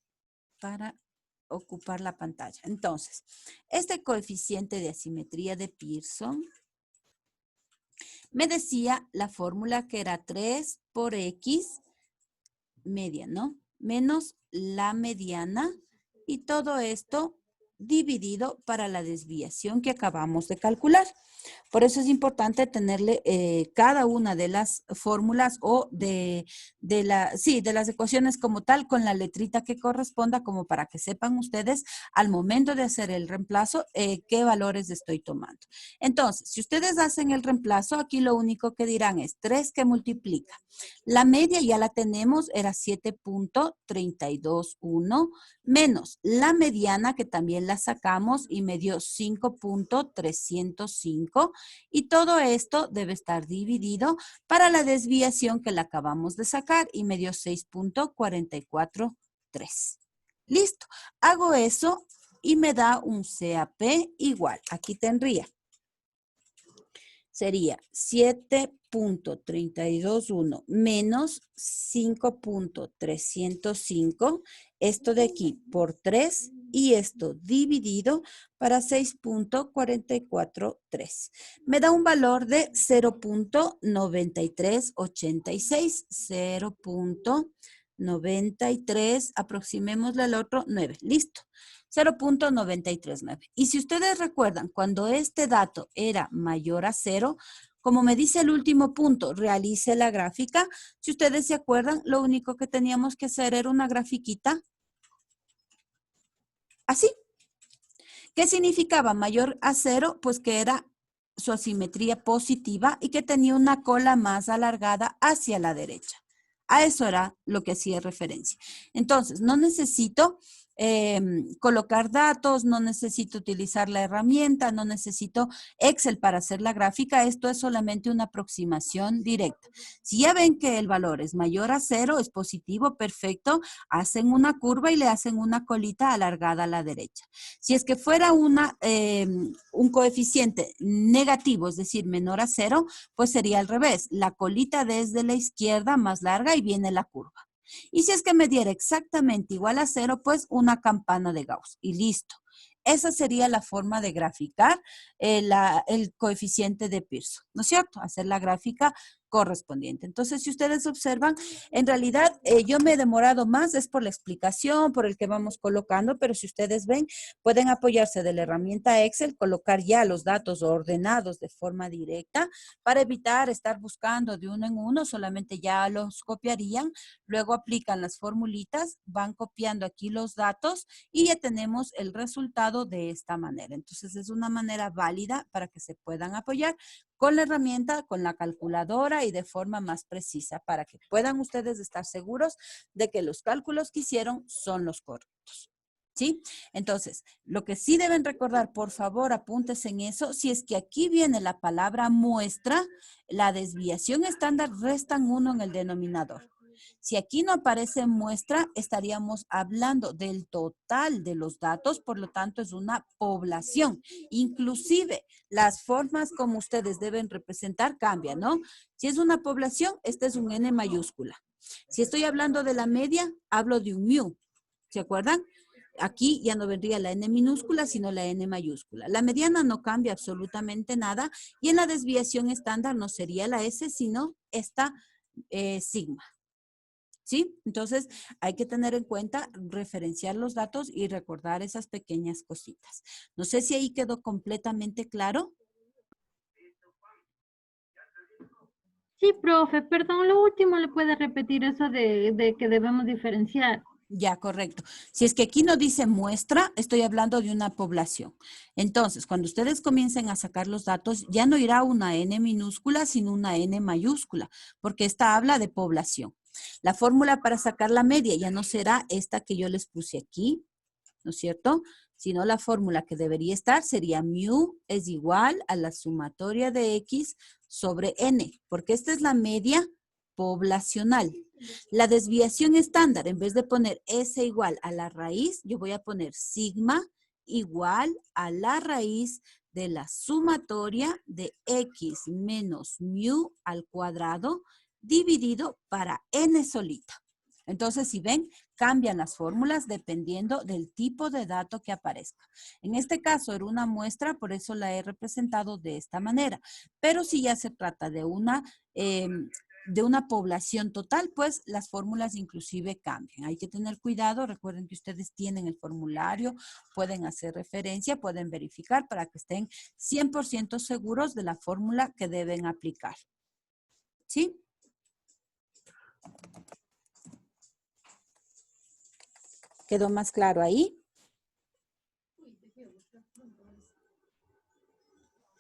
A: para ocupar la pantalla. Entonces, este coeficiente de asimetría de Pearson me decía la fórmula que era 3 por X media, ¿no? Menos la mediana y todo esto dividido para la desviación que acabamos de calcular. Por eso es importante tenerle cada una de las fórmulas o de las ecuaciones como tal con la letrita que corresponda como para que sepan ustedes al momento de hacer el reemplazo qué valores estoy tomando. Entonces, si ustedes hacen el reemplazo, aquí lo único que dirán es 3 que multiplica. La media ya la tenemos, era 7.321 menos la mediana que también la sacamos y me dio 5.305 y todo esto debe estar dividido para la desviación que la acabamos de sacar y me dio 6.443. Listo, hago eso y me da un CAP igual, aquí tendría. Sería 7.321 menos 5.305, esto de aquí por 3 y esto dividido para 6.443. Me da un valor de 0.9386, 0.93, aproximémosle al otro 9, listo. 0.939. Y si ustedes recuerdan, cuando este dato era mayor a 0, como me dice el último punto, realice la gráfica. Si ustedes se acuerdan, lo único que teníamos que hacer era una grafiquita así. ¿Qué significaba mayor a 0? Pues que era su asimetría positiva y que tenía una cola más alargada hacia la derecha. A eso era lo que hacía referencia. Entonces, no necesito colocar datos, no necesito utilizar la herramienta, no necesito Excel para hacer la gráfica. Esto es solamente una aproximación directa. Si ya ven que el valor es mayor a 0, es positivo, perfecto, hacen una curva y le hacen una colita alargada a la derecha. Si es que fuera un coeficiente negativo, es decir, menor a 0, pues sería al revés. La colita desde la izquierda más larga y viene la curva. Y si es que me diera exactamente igual a 0, pues una campana de Gauss y listo. Esa sería la forma de graficar el coeficiente de Pearson, ¿no es cierto? Hacer la gráfica correspondiente. Entonces, si ustedes observan, en realidad yo me he demorado más, es por la explicación, por el que vamos colocando, pero si ustedes ven, pueden apoyarse de la herramienta Excel, colocar ya los datos ordenados de forma directa para evitar estar buscando de uno en uno, solamente ya los copiarían, luego aplican las formulitas, van copiando aquí los datos y ya tenemos el resultado de esta manera. Entonces, es una manera válida para que se puedan apoyar con la herramienta, con la calculadora y de forma más precisa para que puedan ustedes estar seguros de que los cálculos que hicieron son los correctos. ¿Sí? Entonces, lo que sí deben recordar, por favor, apúntense en eso. Si es que aquí viene la palabra muestra, la desviación estándar restan 1 en el denominador. Si aquí no aparece muestra, estaríamos hablando del total de los datos, por lo tanto es una población. Inclusive las formas como ustedes deben representar cambian, ¿no? Si es una población, este es un N mayúscula. Si estoy hablando de la media, hablo de un mu. ¿Se acuerdan? aquí ya no vendría la n minúscula, sino la n mayúscula. La mediana no cambia absolutamente nada y en la desviación estándar no sería la S, sino esta sigma. ¿Sí? Entonces, hay que tener en cuenta, referenciar los datos y recordar esas pequeñas cositas. No sé si ahí quedó completamente claro.
D: Sí, profe, perdón, lo último le puede repetir eso de que debemos diferenciar.
A: Ya, correcto. Si es que aquí no dice muestra, estoy hablando de una población. Entonces, cuando ustedes comiencen a sacar los datos, ya no irá una N minúscula, sino una N mayúscula, porque esta habla de población. La fórmula para sacar la media ya no será esta que yo les puse aquí, ¿no es cierto? Sino la fórmula que debería estar sería mu es igual a la sumatoria de X sobre N, porque esta es la media poblacional. La desviación estándar, en vez de poner S igual a la raíz, yo voy a poner sigma igual a la raíz de la sumatoria de X menos mu al cuadrado dividido para N solita. Entonces, si ven, cambian las fórmulas dependiendo del tipo de dato que aparezca. En este caso era una muestra, por eso la he representado de esta manera. Pero si ya se trata de una población total, pues las fórmulas inclusive cambian. Hay que tener cuidado. Recuerden que ustedes tienen el formulario, pueden hacer referencia, pueden verificar para que estén 100% seguros de la fórmula que deben aplicar. ¿Sí? ¿Quedó más claro ahí?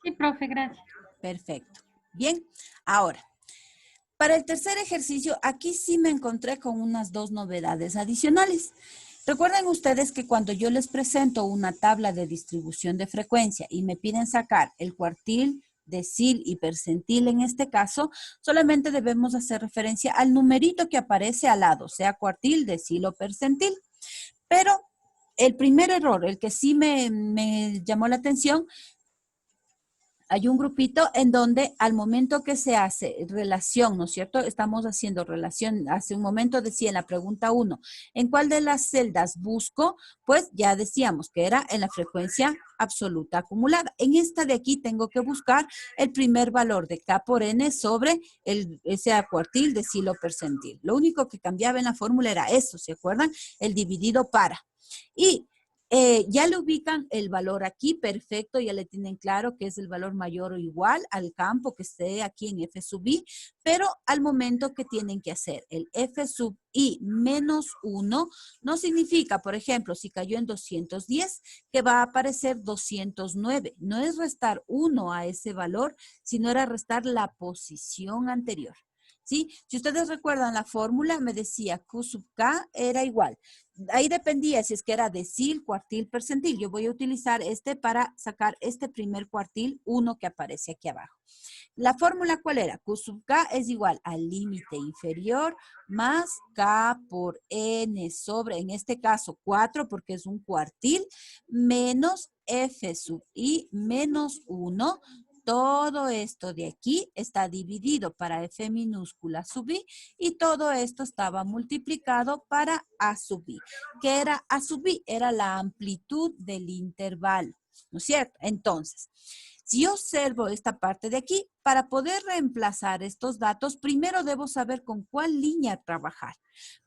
D: Sí, profe, gracias.
A: Perfecto. Bien, ahora, para el tercer ejercicio, aquí sí me encontré con unas 2 novedades adicionales. Recuerden ustedes que cuando yo les presento una tabla de distribución de frecuencia y me piden sacar el cuartil, decil y percentil en este caso, solamente debemos hacer referencia al numerito que aparece al lado, sea cuartil, decil o percentil. Pero el primer error, el que sí me llamó la atención, hay un grupito en donde al momento que se hace relación, ¿no es cierto? Estamos haciendo relación. Hace un momento decía en la pregunta 1, ¿en cuál de las celdas busco? Pues ya decíamos que era en la frecuencia absoluta acumulada. En esta de aquí tengo que buscar el primer valor de K por N sobre ese cuartil, decil o percentil. Lo único que cambiaba en la fórmula era eso, ¿se acuerdan? El dividido para. Y ya le ubican el valor aquí, perfecto, ya le tienen claro que es el valor mayor o igual al campo que esté aquí en F sub I, pero al momento que tienen que hacer el F sub I menos 1, no significa, por ejemplo, si cayó en 210, que va a aparecer 209. No es restar 1 a ese valor, sino era restar la posición anterior. ¿Sí? Si ustedes recuerdan la fórmula, me decía Q sub K era igual. Ahí dependía si es que era decil, cuartil, percentil. Yo voy a utilizar este para sacar este primer cuartil, 1 que aparece aquí abajo. La fórmula, ¿cuál era? Q sub K es igual al límite inferior más K por N sobre, en este caso, 4 porque es un cuartil, menos F sub I menos 1. Todo esto de aquí está dividido para F minúscula sub I y todo esto estaba multiplicado para A sub I. ¿Qué era A sub I? Era la amplitud del intervalo, ¿no es cierto? Entonces, si yo observo esta parte de aquí, para poder reemplazar estos datos, primero debo saber con cuál línea trabajar.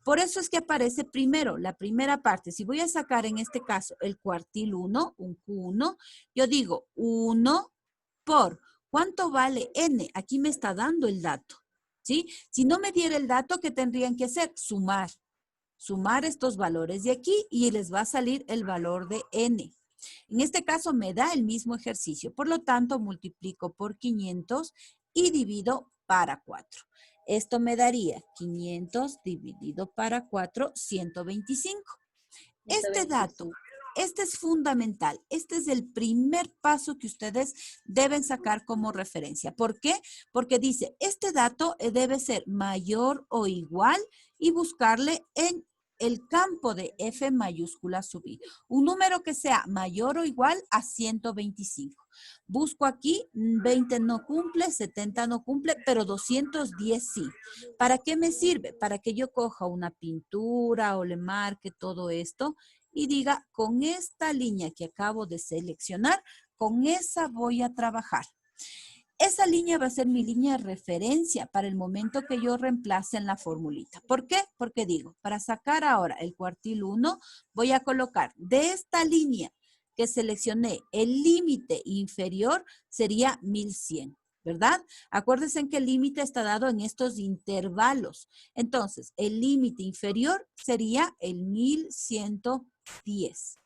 A: Por eso es que aparece primero la primera parte. Si voy a sacar en este caso el cuartil 1, un Q1, yo digo 1 por, ¿cuánto vale N? Aquí me está dando el dato, ¿sí? Si no me diera el dato, ¿qué tendrían que hacer? Sumar. Sumar estos valores de aquí y les va a salir el valor de N. En este caso me da el mismo ejercicio, por lo tanto multiplico por 500 y divido para 4. Esto me daría 500 dividido para 4, 125. Este dato, este es fundamental. Este es el primer paso que ustedes deben sacar como referencia. ¿Por qué? Porque dice, este dato debe ser mayor o igual y buscarle en el campo de F mayúscula sub I. Un número que sea mayor o igual a 125. Busco aquí, 20 no cumple, 70 no cumple, pero 210 sí. ¿Para qué me sirve? Para que yo coja una pintura o le marque todo esto y diga, con esta línea que acabo de seleccionar, con esa voy a trabajar. Esa línea va a ser mi línea de referencia para el momento que yo reemplace en la formulita. ¿Por qué? Porque digo, para sacar ahora el cuartil 1, voy a colocar de esta línea que seleccioné, el límite inferior sería 1100, ¿verdad? Acuérdense que el límite está dado en estos intervalos. Entonces, el límite inferior sería el 1110.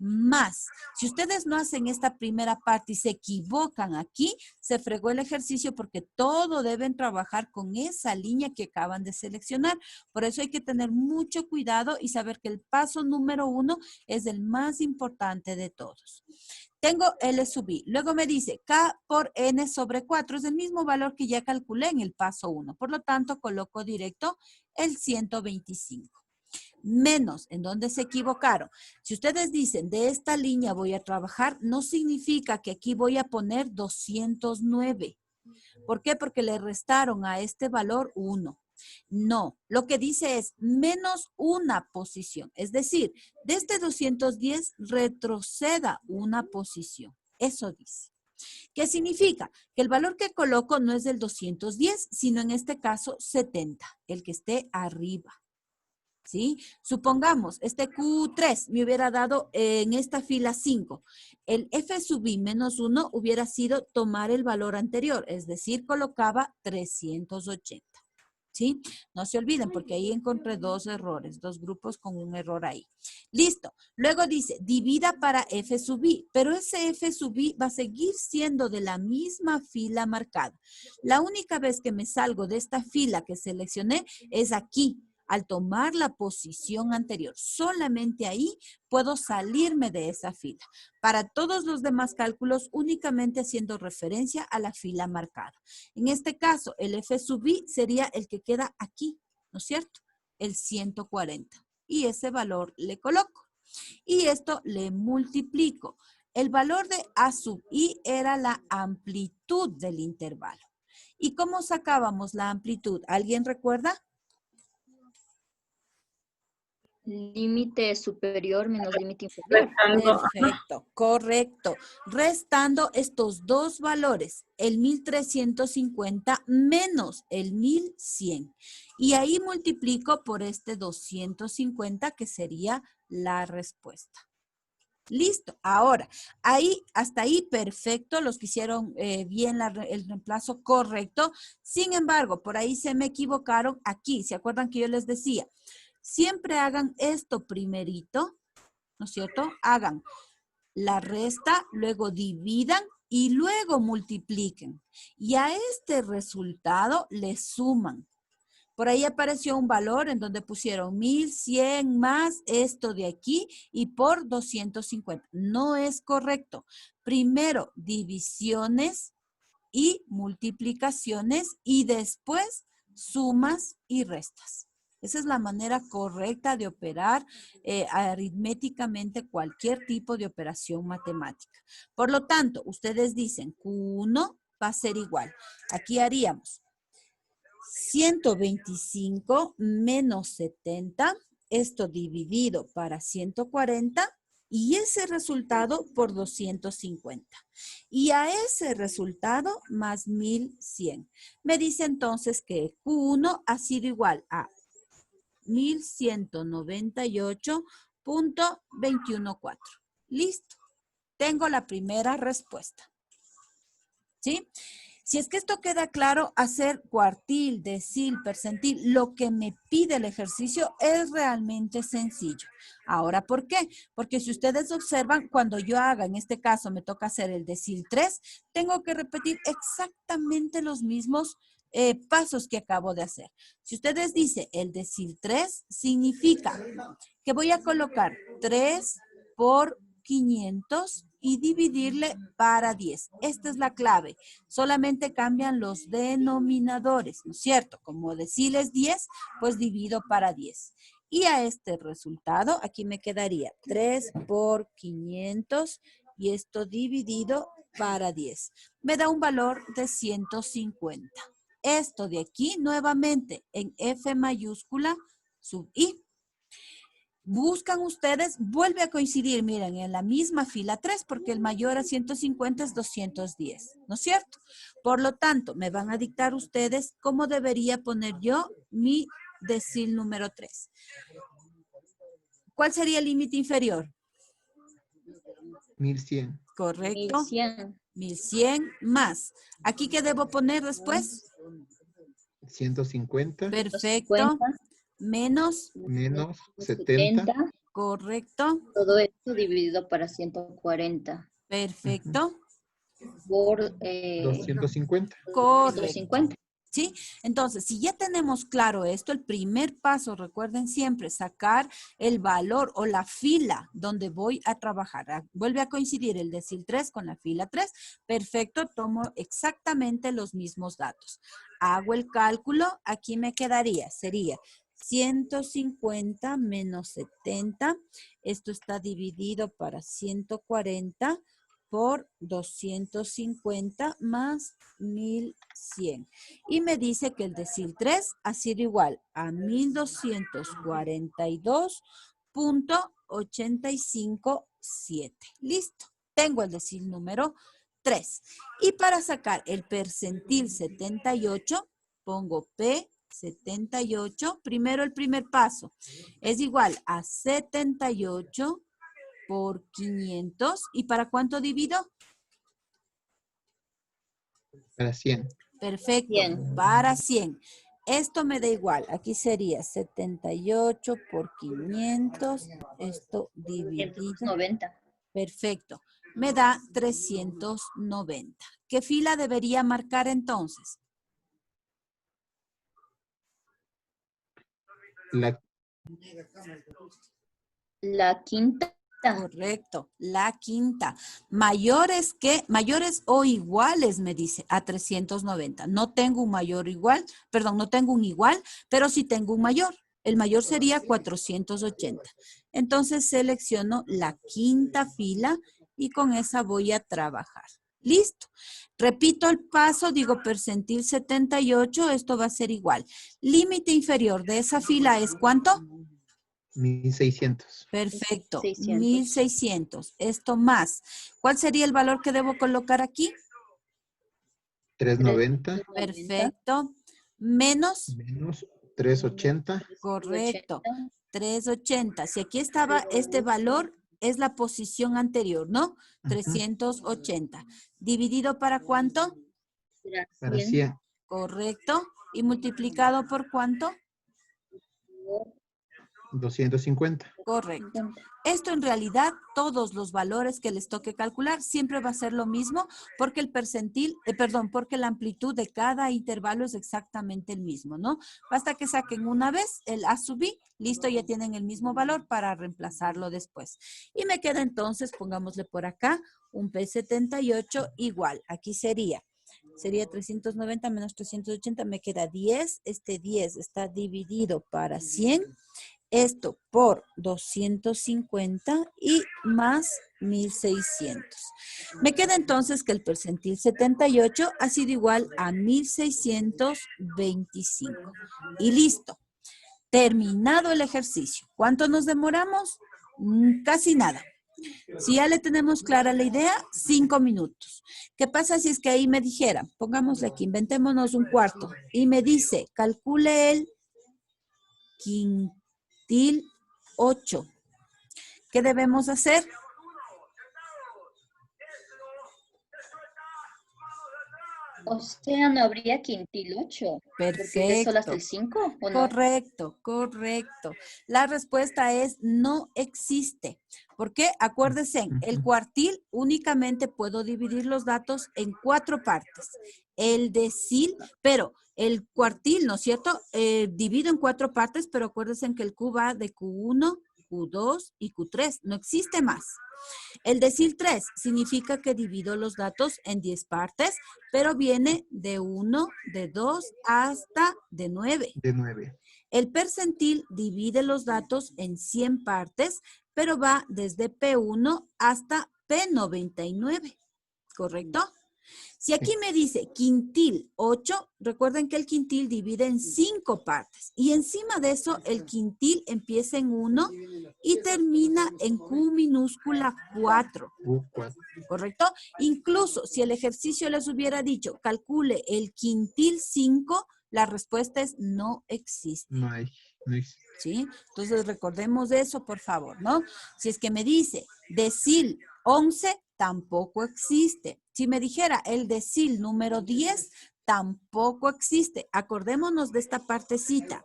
A: Más, si ustedes no hacen esta primera parte y se equivocan aquí, se fregó el ejercicio porque todo deben trabajar con esa línea que acaban de seleccionar. Por eso hay que tener mucho cuidado y saber que el paso número 1 es el más importante de todos. Tengo L sub I. Luego me dice K por N sobre 4. Es el mismo valor que ya calculé en el paso 1. Por lo tanto, coloco directo el 125. Menos, ¿en dónde se equivocaron? Si ustedes dicen, de esta línea voy a trabajar, no significa que aquí voy a poner 209. ¿Por qué? Porque le restaron a este valor 1. No, lo que dice es menos una posición. Es decir, de este 210 retroceda una posición. Eso dice. ¿Qué significa? Que el valor que coloco no es del 210, sino en este caso 70, el que esté arriba. ¿Sí? Supongamos, este Q3 me hubiera dado en esta fila 5. El F sub I menos 1 hubiera sido tomar el valor anterior, es decir, colocaba 380. ¿Sí? No se olviden porque ahí encontré dos errores, dos grupos con un error ahí. Listo. Luego dice, divida para F sub I, pero ese F sub I va a seguir siendo de la misma fila marcada. La única vez que me salgo de esta fila que seleccioné es aquí. Al tomar la posición anterior, solamente ahí puedo salirme de esa fila. Para todos los demás cálculos, únicamente haciendo referencia a la fila marcada. En este caso, el F sub I sería el que queda aquí, ¿no es cierto? El 140. Y ese valor le coloco. Y esto le multiplico. El valor de A sub I era la amplitud del intervalo. ¿Y cómo sacábamos la amplitud? ¿Alguien recuerda?
C: Límite superior menos límite inferior.
A: Perfecto, correcto. Restando estos dos valores, el 1350 menos el 1100. Y ahí multiplico por este 250 que sería la respuesta. Listo. Ahora, ahí, hasta ahí perfecto, los que hicieron bien el reemplazo correcto. Sin embargo, por ahí se me equivocaron aquí. ¿Se acuerdan que yo les decía? Siempre hagan esto primerito, ¿no es cierto? Hagan la resta, luego dividan y luego multipliquen. Y a este resultado le suman. Por ahí apareció un valor en donde pusieron 1100 más esto de aquí y por 250. No es correcto. Primero divisiones y multiplicaciones y después sumas y restas. Esa es la manera correcta de operar aritméticamente cualquier tipo de operación matemática. Por lo tanto, ustedes dicen Q1 va a ser igual. Aquí haríamos 125 menos 70, esto dividido para 140 y ese resultado por 250. Y a ese resultado más 1100. Me dice entonces que Q1 ha sido igual a 1198.214. Listo. Tengo la primera respuesta. ¿Sí? Si es que esto queda claro, hacer cuartil, decil, percentil, lo que me pide el ejercicio es realmente sencillo. Ahora, ¿por qué? Porque si ustedes observan, cuando yo haga, en este caso me toca hacer el decil 3, tengo que repetir exactamente los mismos pasos que acabo de hacer. Si ustedes dicen el decil 3, significa que voy a colocar 3 por 500 y dividirle para 10. Esta es la clave. Solamente cambian los denominadores, ¿no es cierto? Como decirles 10, pues divido para 10. Y a este resultado, aquí me quedaría 3 por 500 y esto dividido para 10. Me da un valor de 150. Esto de aquí, nuevamente, en F mayúscula sub I. Buscan ustedes, vuelve a coincidir, miren, en la misma fila 3, porque el mayor a 150 es 210, ¿no es cierto? Por lo tanto, me van a dictar ustedes cómo debería poner yo mi decil número 3. ¿Cuál sería el límite inferior?
B: 1100.
A: Correcto.
C: 1100.
A: 1100 más. ¿Aquí qué debo poner después?
B: 150
A: Perfecto.
C: 50,
A: Menos.
B: menos 70.
A: Correcto.
C: Todo esto dividido para 140
A: Perfecto.
C: por
B: 250.
A: Correcto.
C: 250.
A: ¿Sí? Entonces, si ya tenemos claro esto, el primer paso, recuerden siempre, sacar el valor o la fila donde voy a trabajar. Vuelve a coincidir el decil 3 con la fila 3. Perfecto, tomo exactamente los mismos datos. Hago el cálculo, aquí me quedaría, sería 150 menos 70. Esto está dividido para 140 por 250 más 1100. Y me dice que el decil 3 ha sido igual a 1242.857. Listo. Tengo el decil número 3. Y para sacar el percentil 78, pongo P78. Primero el primer paso. Es igual a 78 por 500. ¿Y para cuánto divido?
B: Para 100.
A: Perfecto,
C: 100.
A: para 100. Esto me da igual. Aquí sería 78 por 500. Esto dividido.
C: 390.
A: Perfecto. Me da 390. ¿Qué fila debería marcar entonces?
C: La quinta.
A: Correcto, la quinta. Mayores o iguales, me dice, a 390. No tengo un mayor igual, perdón, no tengo un igual, pero sí tengo un mayor. El mayor sería 480. Entonces selecciono la quinta fila y con esa voy a trabajar. Listo. Repito el paso, digo percentil 78, esto va a ser igual. Límite inferior de esa fila es ¿cuánto?
B: 1600.
A: Perfecto,
C: 600.
A: 1600. Esto más. ¿Cuál sería el valor que debo colocar aquí?
B: 390
A: Perfecto. Menos.
B: menos 380.
A: Correcto. 380. Si aquí estaba este valor, es la posición anterior, ¿no? 380. ¿Dividido para cuánto?
B: Para 100.
A: Correcto. ¿Y multiplicado por cuánto?
B: 250.
A: Correcto. Esto en realidad, todos los valores que les toque calcular, siempre va a ser lo mismo porque el percentil, porque la amplitud de cada intervalo es exactamente el mismo, ¿no? Basta que saquen una vez el A sub I, listo, ya tienen el mismo valor para reemplazarlo después. Y me queda entonces, pongámosle por acá, un P78 igual. Aquí sería 390 menos 380, me queda 10. Este 10 está dividido para 100. Esto por 250 y más 1600. Me queda entonces que el percentil 78 ha sido igual a 1625. Y listo. Terminado el ejercicio. ¿Cuánto nos demoramos? Casi nada. Si ya le tenemos clara la idea, 5 minutos. ¿Qué pasa si es que ahí me dijera, pongámosle aquí, inventémonos un cuarto, y me dice, calcule el quintil 8. ¿Qué debemos hacer?
C: O sea, no habría quintil 8. Porque es solo hasta
A: Perfecto.
C: el 5, ¿o no?
A: Correcto. La respuesta es no existe. ¿Por qué? Acuérdense, el cuartil únicamente puedo dividir los datos en 4 partes. El decil, pero el cuartil, ¿no es cierto? Divido en 4 partes, pero acuérdense que el Q va de Q1, Q2 y Q3. No existe más. El decil 3 significa que divido los datos en 10 partes, pero viene de 1, de 2 hasta de 9.
B: De 9.
A: El percentil divide los datos en 100 partes, pero va desde P1 hasta P99. ¿Correcto?
F: Si aquí me dice quintil 8, recuerden que el quintil divide en 5 partes. Y encima de eso, el quintil empieza en 1 y termina en Q minúscula 4. ¿Correcto? Incluso si el ejercicio les hubiera dicho, calcule el quintil 5, la respuesta es no existe.
B: No hay. No existe.
F: ¿Sí? Entonces recordemos eso, por favor, ¿no? Si es que me dice decil 11, tampoco existe. Si me dijera el decil número 10, tampoco existe. Acordémonos de esta partecita,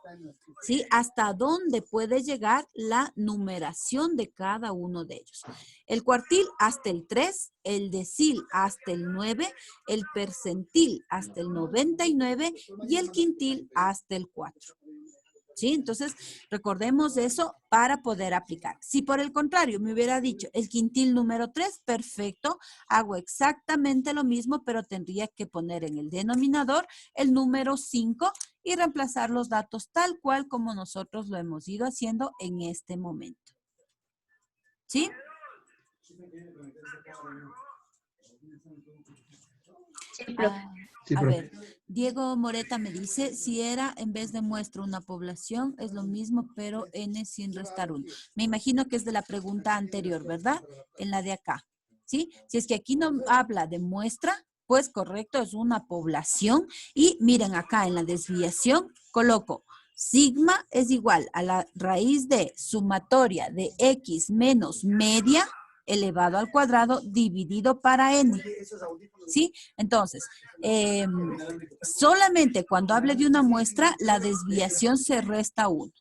F: ¿sí? Hasta dónde puede llegar la numeración de cada uno de ellos. El cuartil hasta el 3, el decil hasta el 9, el percentil hasta el 99 y el quintil hasta el 4. ¿Sí? Entonces, recordemos eso para poder aplicar. Si por el contrario me hubiera dicho el quintil número 3, perfecto, hago exactamente lo mismo, pero tendría que poner en el denominador el número 5 y reemplazar los datos tal cual como nosotros lo hemos ido haciendo en este momento. ¿Sí?
C: Sí, profe.
B: Sí,
F: A
B: profe.
F: ver, Diego Moreta me dice, si era en vez de muestra una población, es lo mismo, pero n sin restar 1. Me imagino que es de la pregunta anterior, ¿verdad? En la de acá, ¿sí? Si es que aquí no habla de muestra, pues correcto, es una población. Y miren acá en la desviación, coloco sigma es igual a la raíz de sumatoria de x menos media elevado al cuadrado dividido para n. ¿Sí? Entonces, solamente cuando hable de una muestra, la desviación se resta 1.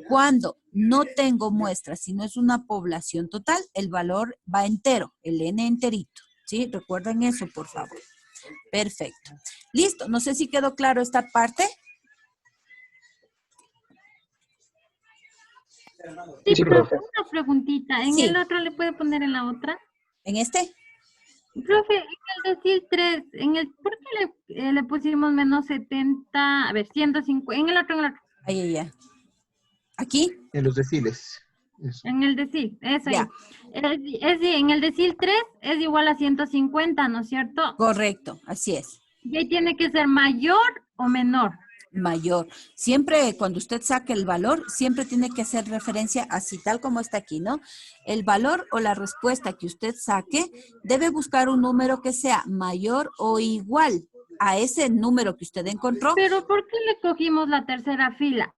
F: Cuando no tengo muestra, sino es una población total, el valor va entero, el n enterito. ¿Sí? Recuerden eso, por favor. Perfecto. Listo. No sé si quedó claro esta parte.
D: Sí,
B: Sí,
D: profe,
B: profe.
D: una preguntita. ¿En
F: Sí.
D: el otro le puede poner en la otra?
F: ¿En este?
D: Profe, en el decil 3, ¿por qué le pusimos menos 70? A ver, 150. En el otro.
F: Ahí, ahí, ya. ¿Aquí?
B: En los deciles. Eso.
D: En el decil, eso
F: Ya.
D: ahí. En el decil 3 es igual a 150, ¿no es cierto?
F: Correcto, así es.
D: Y ahí tiene que ser mayor o menor.
F: Mayor. Siempre cuando usted saque el valor, siempre tiene que hacer referencia así, tal como está aquí, ¿no? El valor o la respuesta que usted saque debe buscar un número que sea mayor o igual a ese número que usted encontró.
D: Pero ¿por qué le cogimos la tercera fila?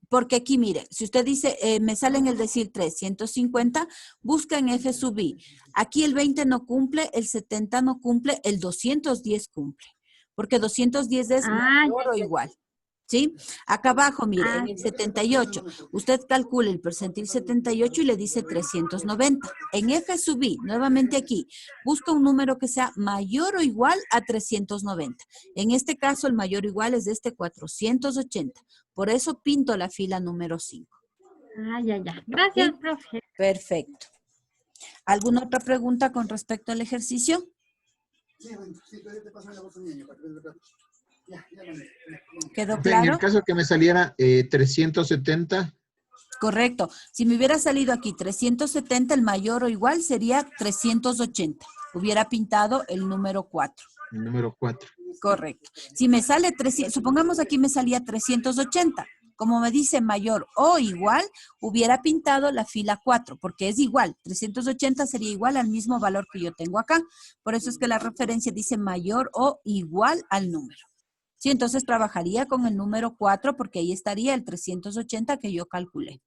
F: Porque aquí, mire, si usted dice, me sale en el decil 3, 150, busca en F sub I. Aquí el 20 no cumple, el 70 no cumple, el 210 cumple. Porque 210 es mayor o igual. ¿Sí? Acá abajo, mire, en el 78, usted calcula el percentil 78 y le dice 390. En F sub I, nuevamente aquí, busca un número que sea mayor o igual a 390. En este caso, el mayor o igual es de este 480. Por eso pinto la fila número 5.
D: Ya. Gracias,
F: ¿Sí?
D: profe.
F: Perfecto. ¿Alguna otra pregunta con respecto al ejercicio? ¿Quedó
B: En
F: claro?
B: el caso que me saliera 370.
F: Correcto. Si me hubiera salido aquí 370, el mayor o igual sería 380. Hubiera pintado el número 4.
B: El número 4.
F: Correcto. Si me sale 300, supongamos aquí me salía 380. Como me dice mayor o igual, hubiera pintado la fila 4, porque es igual. 380 sería igual al mismo valor que yo tengo acá. Por eso es que la referencia dice mayor o igual al número. Sí, entonces trabajaría con el número 4 porque ahí estaría el 380 que yo calculé.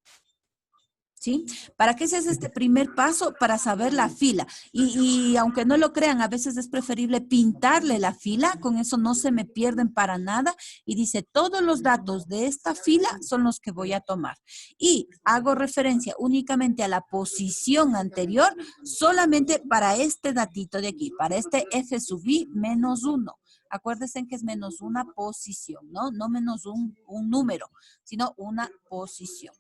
F: ¿Sí? ¿Para qué se hace este primer paso? Para saber la fila. Y aunque no lo crean, a veces es preferible pintarle la fila, con eso no se me pierden para nada. Y dice, todos los datos de esta fila son los que voy a tomar. Y hago referencia únicamente a la posición anterior, solamente para este datito de aquí, para este F sub I menos 1. Acuérdense que es menos una posición, ¿no? No menos un número, sino una posición.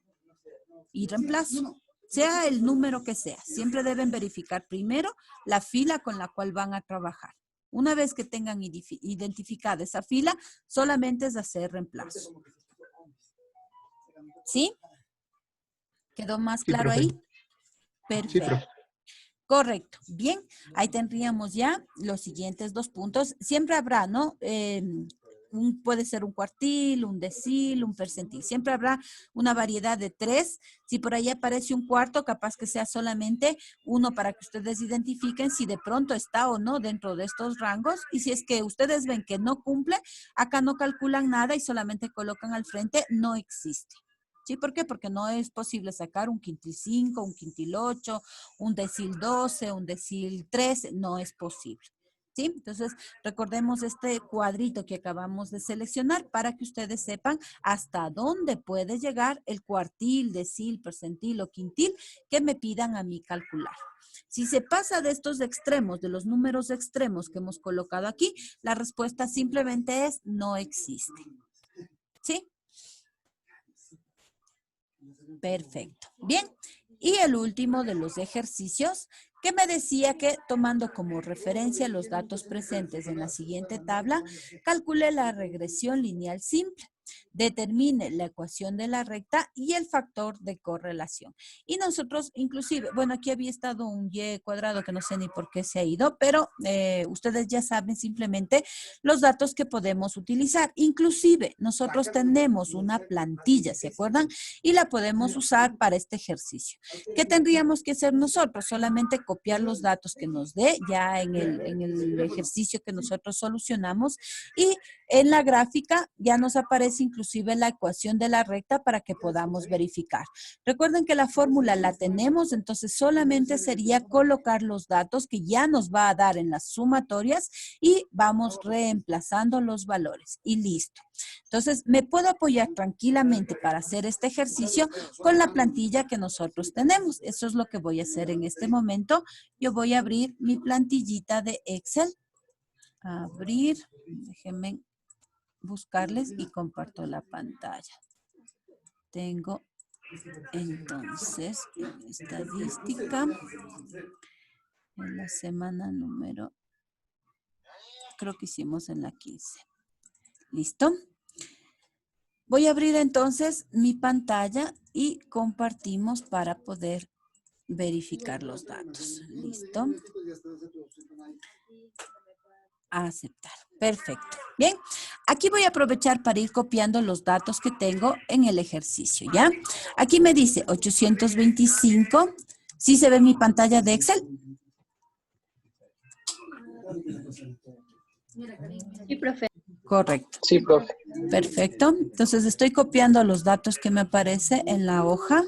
F: Y reemplazo, sea el número que sea. Siempre deben verificar primero la fila con la cual van a trabajar. Una vez que tengan identificada esa fila, solamente es hacer reemplazo. ¿Sí? ¿Quedó más claro ahí? Perfecto. Correcto. Bien, ahí tendríamos ya los siguientes 2 puntos. Siempre habrá, ¿no? Puede ser un cuartil, un decil, un percentil. Siempre habrá una variedad de 3. Si por ahí aparece un cuarto, capaz que sea solamente uno para que ustedes identifiquen si de pronto está o no dentro de estos rangos. Y si es que ustedes ven que no cumple, acá no calculan nada y solamente colocan al frente, no existe. ¿Sí? ¿Por qué? Porque no es posible sacar un quintil 5, un quintil 8, un decil 12, un decil 13, no es posible. ¿Sí? Entonces, recordemos este cuadrito que acabamos de seleccionar para que ustedes sepan hasta dónde puede llegar el cuartil, decil, percentil o quintil que me pidan a mí calcular. Si se pasa de estos extremos, de los números extremos que hemos colocado aquí, la respuesta simplemente es no existe. ¿Sí? Perfecto. Bien, y el último de los ejercicios que me decía que tomando como referencia los datos presentes en la siguiente tabla, calcule la regresión lineal simple. Determine la ecuación de la recta y el factor de correlación. Y nosotros, inclusive, bueno, aquí había estado un y cuadrado que no sé ni por qué se ha ido, pero ustedes ya saben simplemente los datos que podemos utilizar. Inclusive, nosotros tenemos una plantilla, ¿se acuerdan? Y la podemos usar para este ejercicio. ¿Qué tendríamos que hacer nosotros? Solamente copiar los datos que nos dé ya en el ejercicio que nosotros solucionamos y en la gráfica ya nos aparece inclusive la ecuación de la recta para que podamos verificar. Recuerden que la fórmula la tenemos, entonces solamente sería colocar los datos que ya nos va a dar en las sumatorias y vamos reemplazando los valores y listo. Entonces, me puedo apoyar tranquilamente para hacer este ejercicio con la plantilla que nosotros tenemos. Eso es lo que voy a hacer en este momento. Yo voy a abrir mi plantillita de Excel. Abrir, déjenme buscarles y comparto la pantalla. Tengo entonces estadística en la semana número, creo que hicimos en la 15. ¿Listo? Voy a abrir entonces mi pantalla y compartimos para poder verificar los datos. ¿Listo? Aceptar. Perfecto. Bien, aquí voy a aprovechar para ir copiando los datos que tengo en el ejercicio, ¿ya? Aquí me dice 825. ¿Sí se ve mi pantalla de Excel?
C: Sí, profe.
F: Correcto.
B: Sí, profe.
F: Perfecto. Entonces estoy copiando los datos que me aparece en la hoja.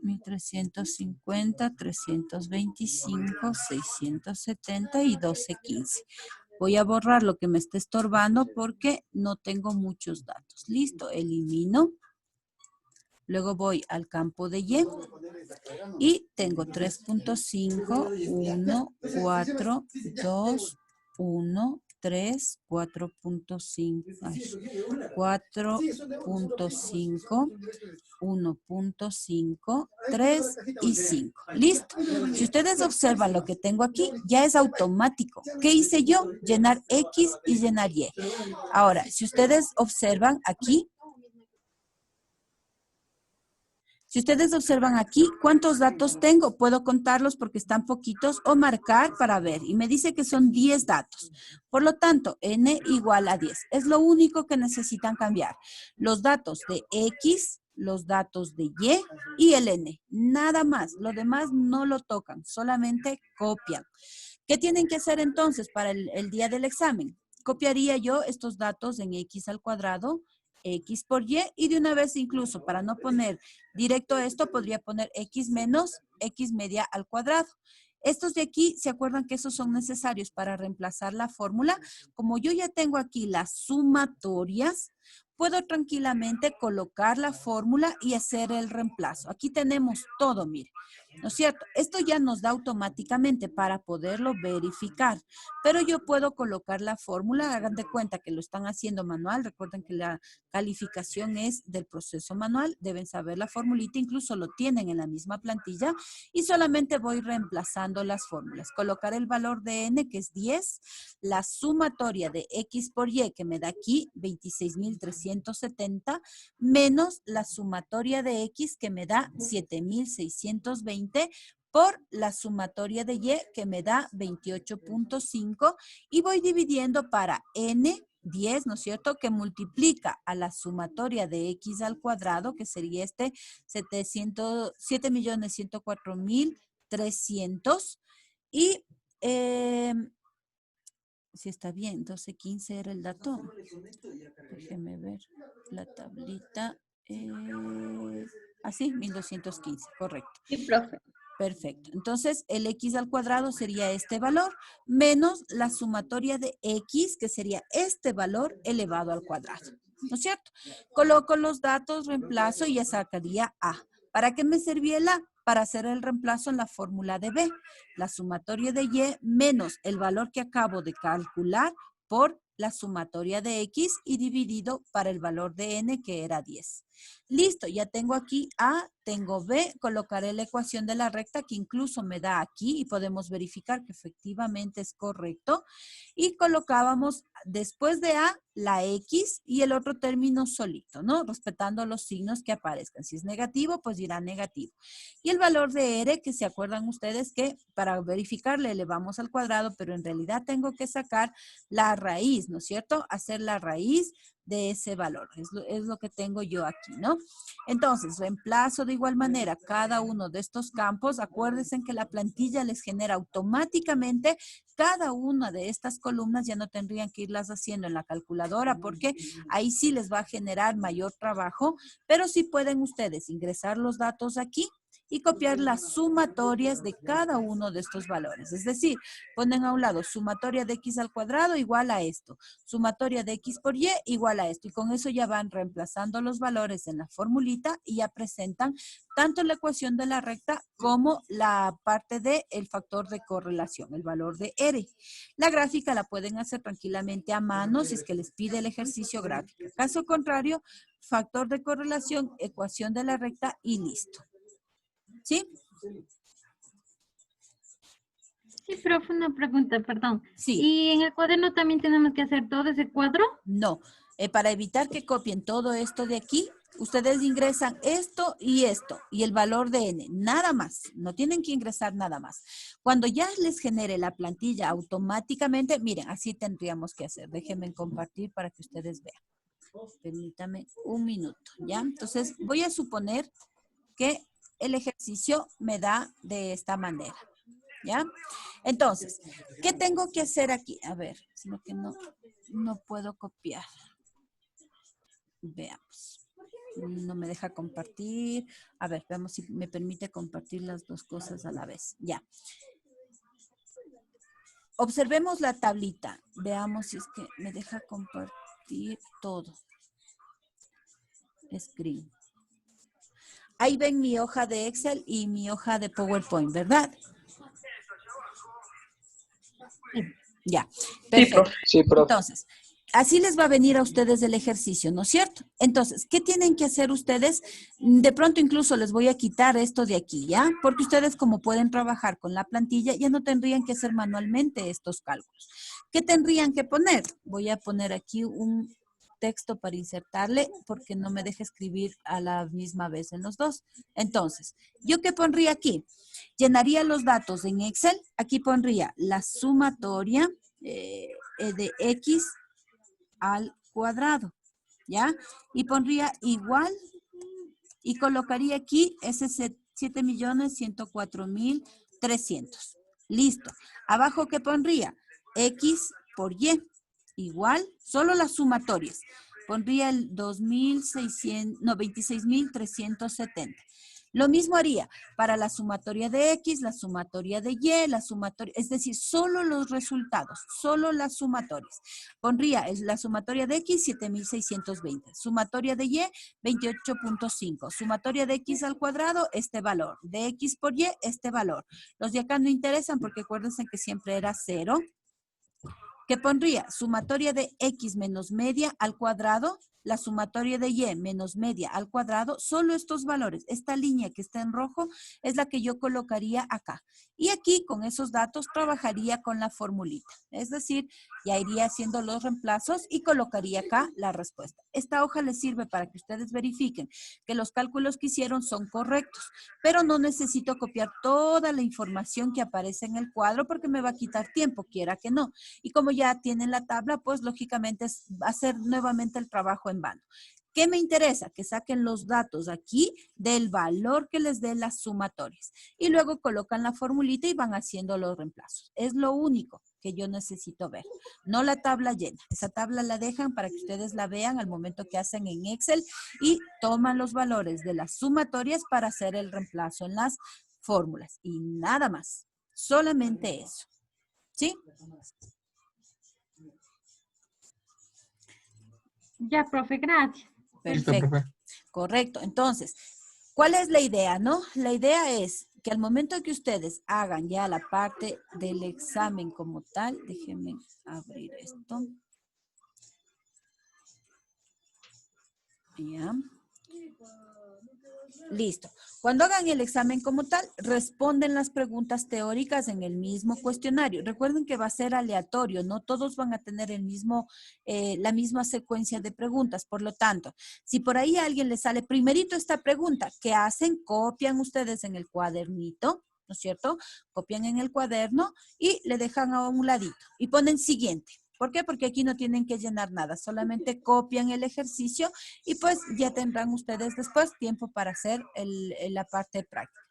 F: 1350, 325, 670 y 1215. Voy a borrar lo que me esté estorbando porque no tengo muchos datos. Listo, elimino. Luego voy al campo de Y y tengo 3.5, 1, 4, 2, 1, 3, 4.5, 4.5, 1.5, 3 y 5. Listo. Si ustedes observan lo que tengo aquí, ya es automático. ¿Qué hice yo? Llenar X y llenar Y. Ahora, si ustedes observan aquí, ¿cuántos datos tengo? Puedo contarlos porque están poquitos o marcar para ver. Y me dice que son 10 datos. Por lo tanto, N igual a 10. Es lo único que necesitan cambiar. Los datos de X, los datos de Y el N. Nada más. Lo demás no lo tocan. Solamente copian. ¿Qué tienen que hacer entonces para el día del examen? Copiaría yo estos datos en X al cuadrado, X por y de una vez incluso para no poner directo esto, podría poner X menos X media al cuadrado. Estos de aquí, ¿se acuerdan que esos son necesarios para reemplazar la fórmula? Como yo ya tengo aquí las sumatorias, puedo tranquilamente colocar la fórmula y hacer el reemplazo. Aquí tenemos todo, mire. ¿No es cierto? Esto ya nos da automáticamente para poderlo verificar, pero yo puedo colocar la fórmula, hagan de cuenta que lo están haciendo manual, recuerden que la calificación es del proceso manual, deben saber la formulita, incluso lo tienen en la misma plantilla y solamente voy reemplazando las fórmulas. Colocar el valor de N que es 10, la sumatoria de X por Y que me da aquí 26.370 menos la sumatoria de X que me da 7.620 por la sumatoria de Y, que me da 28.5, y voy dividiendo para N, 10, ¿no es cierto?, que multiplica a la sumatoria de X al cuadrado, que sería 7.104.300, y si está bien, 12.15 era el dato. Déjeme ver la tablita. Así, 1215, correcto.
C: Sí, profe.
F: Perfecto. Entonces, el X al cuadrado sería este valor, menos la sumatoria de X, que sería este valor elevado al cuadrado. ¿No es cierto? Coloco los datos, reemplazo y ya sacaría A. ¿Para qué me servía el A? Para hacer el reemplazo en la fórmula de B. La sumatoria de Y menos el valor que acabo de calcular por la sumatoria de X y dividido para el valor de N, que era 10. Listo, ya tengo aquí A, tengo B, colocaré la ecuación de la recta que incluso me da aquí y podemos verificar que efectivamente es correcto. Y colocábamos después de A la X y el otro término solito, ¿no? Respetando los signos que aparezcan. Si es negativo, pues dirá negativo. Y el valor de R, que se acuerdan ustedes que para verificar le elevamos al cuadrado, pero en realidad tengo que sacar la raíz, ¿no es cierto? Hacer la raíz de ese valor. Es lo que tengo yo aquí, ¿no? Entonces, reemplazo de igual manera cada uno de estos campos. Acuérdense que la plantilla les genera automáticamente cada una de estas columnas. Ya no tendrían que irlas haciendo en la calculadora porque ahí sí les va a generar mayor trabajo, pero sí pueden ustedes ingresar los datos aquí y copiar las sumatorias de cada uno de estos valores. Es decir, ponen a un lado sumatoria de X al cuadrado igual a esto, sumatoria de X por Y igual a esto, y con eso ya van reemplazando los valores en la formulita y ya presentan tanto la ecuación de la recta como la parte del factor de correlación, el valor de R. La gráfica la pueden hacer tranquilamente a mano si es que les pide el ejercicio gráfico. Caso contrario, factor de correlación, ecuación de la recta y listo. ¿Sí?
D: Sí, profe, una pregunta, perdón.
F: Sí.
D: ¿Y en el cuaderno también tenemos que hacer todo ese cuadro?
F: No. Para evitar que copien todo esto de aquí, ustedes ingresan esto y el valor de N, nada más. No tienen que ingresar nada más. Cuando ya les genere la plantilla automáticamente, miren, así tendríamos que hacer. Déjenme compartir para que ustedes vean. Permítame un minuto, ¿ya? Entonces, voy a suponer que el ejercicio me da de esta manera, ¿ya? Entonces, ¿qué tengo que hacer aquí? A ver, sino que no puedo copiar. Veamos. No me deja compartir. A ver, veamos si me permite compartir las dos cosas a la vez. Ya. Observemos la tablita. Veamos si es que me deja compartir todo. Screen. Ahí ven mi hoja de Excel y mi hoja de PowerPoint, ¿verdad? Ya, perfecto.
G: Sí, profe.
F: Entonces, así les va a venir a ustedes el ejercicio, ¿no es cierto? Entonces, ¿qué tienen que hacer ustedes? De pronto incluso les voy a quitar esto de aquí, ¿ya? Porque ustedes como pueden trabajar con la plantilla, ya no tendrían que hacer manualmente estos cálculos. ¿Qué tendrían que poner? Voy a poner aquí un texto para insertarle porque no me deja escribir a la misma vez en los dos. Entonces, ¿yo qué pondría aquí? Llenaría los datos en Excel. Aquí pondría la sumatoria de X al cuadrado, ¿ya? Y pondría igual y colocaría aquí ese 7.104.300. Listo. Abajo, ¿qué pondría? X por Y. Igual, solo las sumatorias. Pondría el 26.370. Lo mismo haría para la sumatoria de X, la sumatoria de Y, la sumatoria, es decir, solo los resultados, solo las sumatorias. Pondría la sumatoria de X, 7.620. Sumatoria de Y, 28.5. Sumatoria de X al cuadrado, este valor. De X por Y, este valor. Los de acá no interesan porque acuérdense que siempre era 0. ¿Qué pondría? Sumatoria de X menos media al cuadrado, la sumatoria de y menos media al cuadrado, solo estos valores, esta línea que está en rojo es la que yo colocaría acá. Y aquí con esos datos trabajaría con la formulita. Es decir, ya iría haciendo los reemplazos y colocaría acá la respuesta. Esta hoja les sirve para que ustedes verifiquen que los cálculos que hicieron son correctos, pero no necesito copiar toda la información que aparece en el cuadro porque me va a quitar tiempo, quiera que no. Y como ya tienen la tabla, pues lógicamente es hacer nuevamente el trabajo en vano. ¿Qué me interesa? Que saquen los datos aquí del valor que les dé las sumatorias. Y luego colocan la formulita y van haciendo los reemplazos. Es lo único que yo necesito ver. No la tabla llena. Esa tabla la dejan para que ustedes la vean al momento que hacen en Excel y toman los valores de las sumatorias para hacer el reemplazo en las fórmulas. Y nada más. Solamente eso. ¿Sí?
D: Ya, profe, gracias.
B: Listo,
F: Perfecto.
B: profe.
F: Correcto. Entonces, ¿cuál es la idea, no? La idea es que al momento que ustedes hagan ya la parte del examen como tal, déjenme abrir esto. Ya. Listo. Cuando hagan el examen como tal, responden las preguntas teóricas en el mismo cuestionario. Recuerden que va a ser aleatorio, no todos van a tener el mismo, la misma secuencia de preguntas. Por lo tanto, si por ahí a alguien le sale primerito esta pregunta, ¿qué hacen? Copian ustedes en el cuadernito, ¿no es cierto? Copian en el cuaderno y le dejan a un ladito y ponen siguiente. ¿Por qué? Porque aquí no tienen que llenar nada, solamente copian el ejercicio y pues ya tendrán ustedes después tiempo para hacer la parte práctica.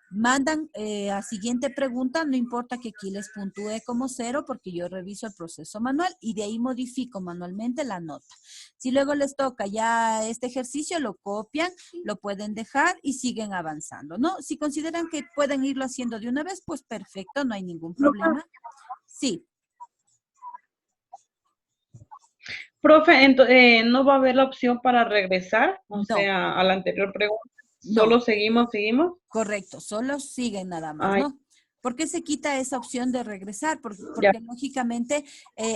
F: Mandan a siguiente pregunta, no importa que aquí les puntúe como 0 porque yo reviso el proceso manual y de ahí modifico manualmente la nota. Si luego les toca ya este ejercicio, lo copian, lo pueden dejar y siguen avanzando, ¿no? Si consideran que pueden irlo haciendo de una vez, pues perfecto, no hay ningún problema. Sí.
G: Profe, ¿no va a haber la opción para regresar? O
F: No.
G: sea, a la anterior pregunta.
F: No.
G: ¿Solo seguimos?
F: Correcto, solo siguen nada más,
G: Ay.
F: ¿no? ¿Por qué se quita esa opción de regresar? Porque lógicamente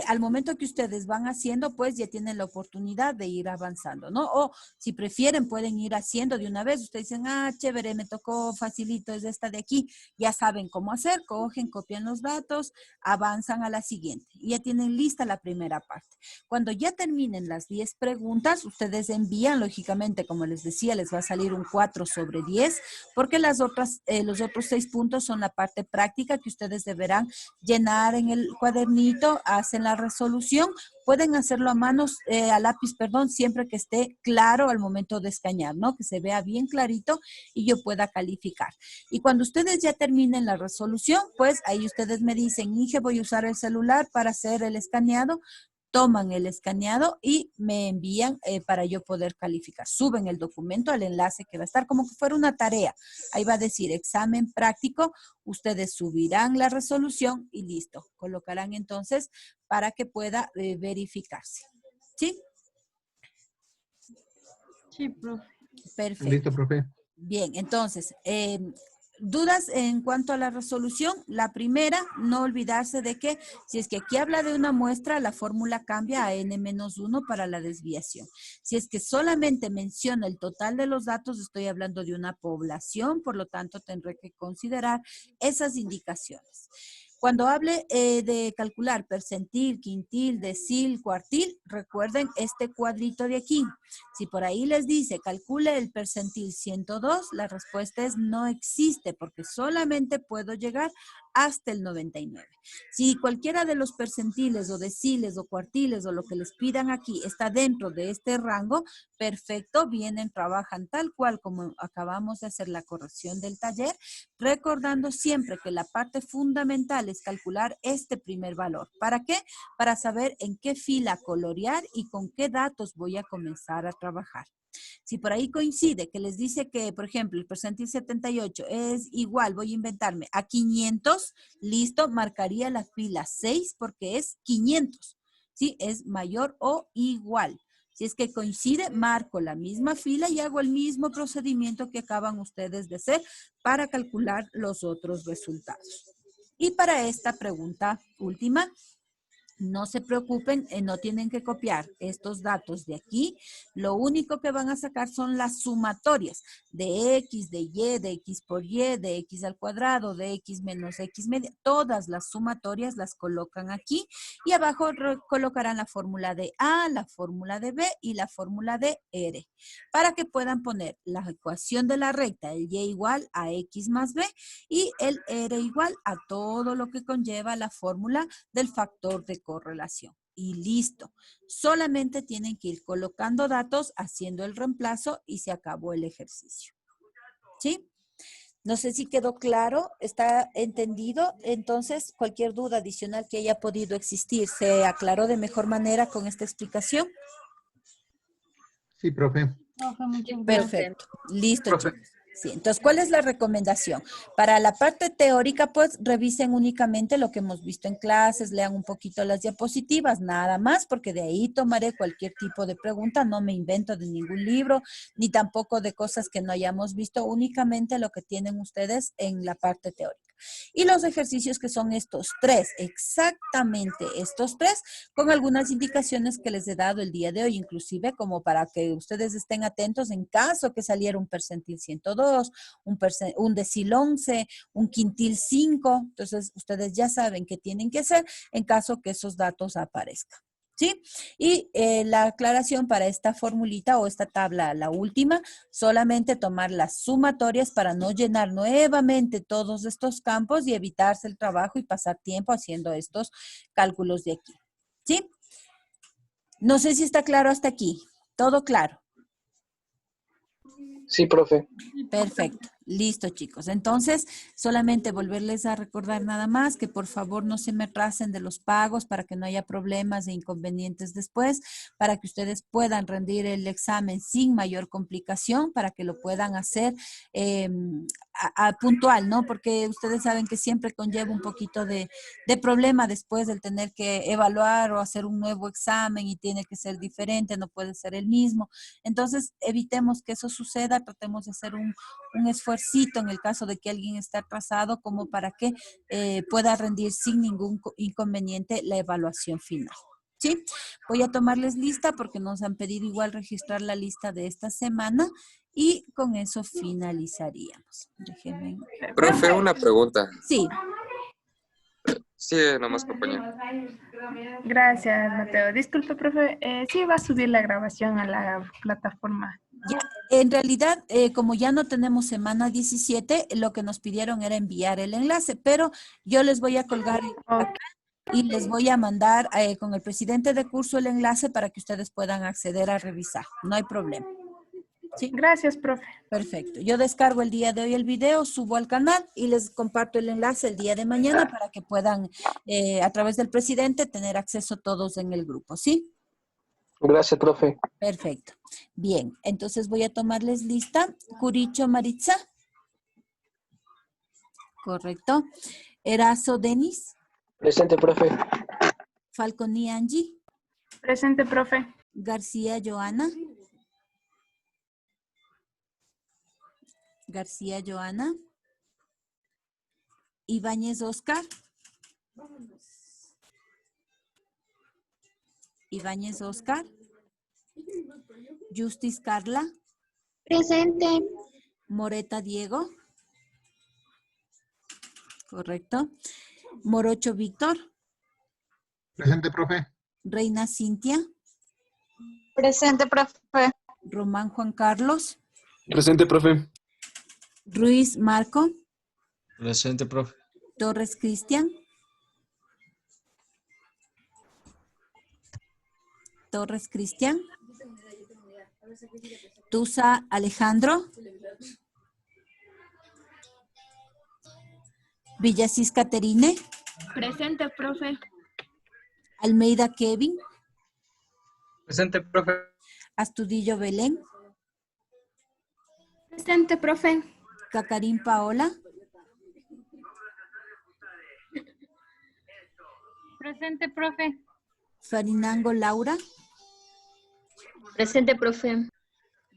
F: al momento que ustedes van haciendo, pues ya tienen la oportunidad de ir avanzando, ¿no? O si prefieren, pueden ir haciendo de una vez. Ustedes dicen, chévere, me tocó facilito, es esta de aquí. Ya saben cómo hacer, cogen, copian los datos, avanzan a la siguiente. Y ya tienen lista la primera parte. Cuando ya terminen las 10 preguntas, ustedes envían, lógicamente, como les decía, les va a salir un 4/10, porque los otros 6 puntos son la parte práctica que ustedes deberán llenar en el cuadernito, hacen la resolución, pueden hacerlo a manos, a lápiz, perdón, siempre que esté claro al momento de escanear, ¿no? Que se vea bien clarito y yo pueda calificar. Y cuando ustedes ya terminen la resolución, pues ahí ustedes me dicen, Inge, voy a usar el celular para hacer el escaneado. Toman el escaneado y me envían para yo poder calificar. Suben el documento al enlace que va a estar como que fuera una tarea. Ahí va a decir examen práctico. Ustedes subirán la resolución y listo. Colocarán entonces para que pueda verificarse. ¿Sí?
D: Sí, profe.
F: Perfecto.
B: Listo, profe.
F: Bien, entonces, dudas en cuanto a la resolución. La primera, no olvidarse de que si es que aquí habla de una muestra, la fórmula cambia a n-1 para la desviación. Si es que solamente menciona el total de los datos, estoy hablando de una población, por lo tanto tendré que considerar esas indicaciones. Cuando hable de calcular percentil, quintil, decil, cuartil, recuerden este cuadrito de aquí. Si por ahí les dice calcule el percentil 102, la respuesta es no existe porque solamente puedo llegar hasta el 99. Si cualquiera de los percentiles o deciles o cuartiles o lo que les pidan aquí está dentro de este rango, perfecto, vienen, trabajan tal cual como acabamos de hacer la corrección del taller, recordando siempre que la parte fundamental es calcular este primer valor. ¿Para qué? Para saber en qué fila colorear y con qué datos voy a comenzar a trabajar. Si por ahí coincide que les dice que, por ejemplo, el percentil 78 es igual, voy a inventarme, a 500, listo, marcaría la fila 6 porque es 500, ¿sí? Es mayor o igual. Si es que coincide, marco la misma fila y hago el mismo procedimiento que acaban ustedes de hacer para calcular los otros resultados. Y para esta pregunta última, No se preocupen, no tienen que copiar estos datos de aquí. Lo único que van a sacar son las sumatorias de X, de Y, de X por Y, de X al cuadrado, de X menos X media. Todas las sumatorias las colocan aquí y abajo colocarán la fórmula de A, la fórmula de B y la fórmula de R para que puedan poner la ecuación de la recta, el Y igual a X más B y el R igual a todo lo que conlleva la fórmula del factor de correlación. Y listo. Solamente tienen que ir colocando datos, haciendo el reemplazo y se acabó el ejercicio. ¿Sí? No sé si quedó claro, ¿está entendido? Entonces, cualquier duda adicional que haya podido existir, ¿se aclaró de mejor manera con esta explicación?
B: Sí, profe.
D: Profe, muchas gracias.
F: Perfecto. Listo, chicos. Sí, entonces, ¿cuál es la recomendación? Para la parte teórica, pues revisen únicamente lo que hemos visto en clases, lean un poquito las diapositivas, nada más, porque de ahí tomaré cualquier tipo de pregunta, no me invento de ningún libro, ni tampoco de cosas que no hayamos visto, únicamente lo que tienen ustedes en la parte teórica. Y los ejercicios que son estos tres, exactamente estos tres, con algunas indicaciones que les he dado el día de hoy, inclusive como para que ustedes estén atentos en caso que saliera un percentil 102, un decil 11, un quintil 5. Entonces, ustedes ya saben qué tienen que hacer en caso que esos datos aparezcan. ¿Sí? Y la aclaración para esta formulita o esta tabla, la última, solamente tomar las sumatorias para no llenar nuevamente todos estos campos y evitarse el trabajo y pasar tiempo haciendo estos cálculos de aquí. ¿Sí? No sé si está claro hasta aquí. ¿Todo claro?
H: Sí, profe.
F: Perfecto. Listo, chicos. Entonces, solamente volverles a recordar nada más que por favor no se me atrasen de los pagos para que no haya problemas e inconvenientes después, para que ustedes puedan rendir el examen sin mayor complicación, para que lo puedan hacer puntual, ¿no? Porque ustedes saben que siempre conlleva un poquito de problema después del tener que evaluar o hacer un nuevo examen y tiene que ser diferente, no puede ser el mismo. Entonces, evitemos que eso suceda, tratemos de hacer un esfuerzo en el caso de que alguien esté atrasado como para que pueda rendir sin ningún inconveniente la evaluación final. ¿Sí? Voy a tomarles lista porque nos han pedido igual registrar la lista de esta semana y con eso finalizaríamos. Déjenme.
I: Profe, una pregunta.
F: Sí.
I: Sí, nomás compañero.
E: Gracias, Mateo. Disculpe, profe, sí va a subir la grabación a la plataforma.
F: Ya, en realidad, como ya no tenemos semana 17, lo que nos pidieron era enviar el enlace, pero yo les voy a colgar y les voy a mandar con el presidente de curso el enlace para que ustedes puedan acceder a revisar. No hay problema. ¿Sí?
E: Gracias, profe.
F: Perfecto. Yo descargo el día de hoy el video, subo al canal y les comparto el enlace el día de mañana para que puedan, a través del presidente, tener acceso todos en el grupo. ¿Sí?
H: Gracias, profe.
F: Perfecto. Bien, entonces voy a tomarles lista. Curicho Maritza. Correcto. Erazo Denis.
H: Presente, profe.
F: Falconi Angie.
E: Presente, profe.
F: García Joana. García Joana. Ibáñez Oscar. Ibáñez Oscar. Justis Carla.
J: Presente.
F: Moreta Diego. Correcto. Morocho Víctor.
B: Presente, profe.
F: Reina Cintia.
J: Presente, profe.
F: Román Juan Carlos.
K: Presente, profe.
F: Ruiz Marco.
K: Presente, profe.
F: Torres Cristian. Torres Cristian. Tusa Alejandro. Villasís Caterine.
E: Presente, profe.
F: Almeida Kevin.
K: Presente, profe.
F: Astudillo Belén.
J: Presente, profe.
F: Cacarín Paola.
D: Presente, profe.
F: Farinango Laura.
C: Presente, profe.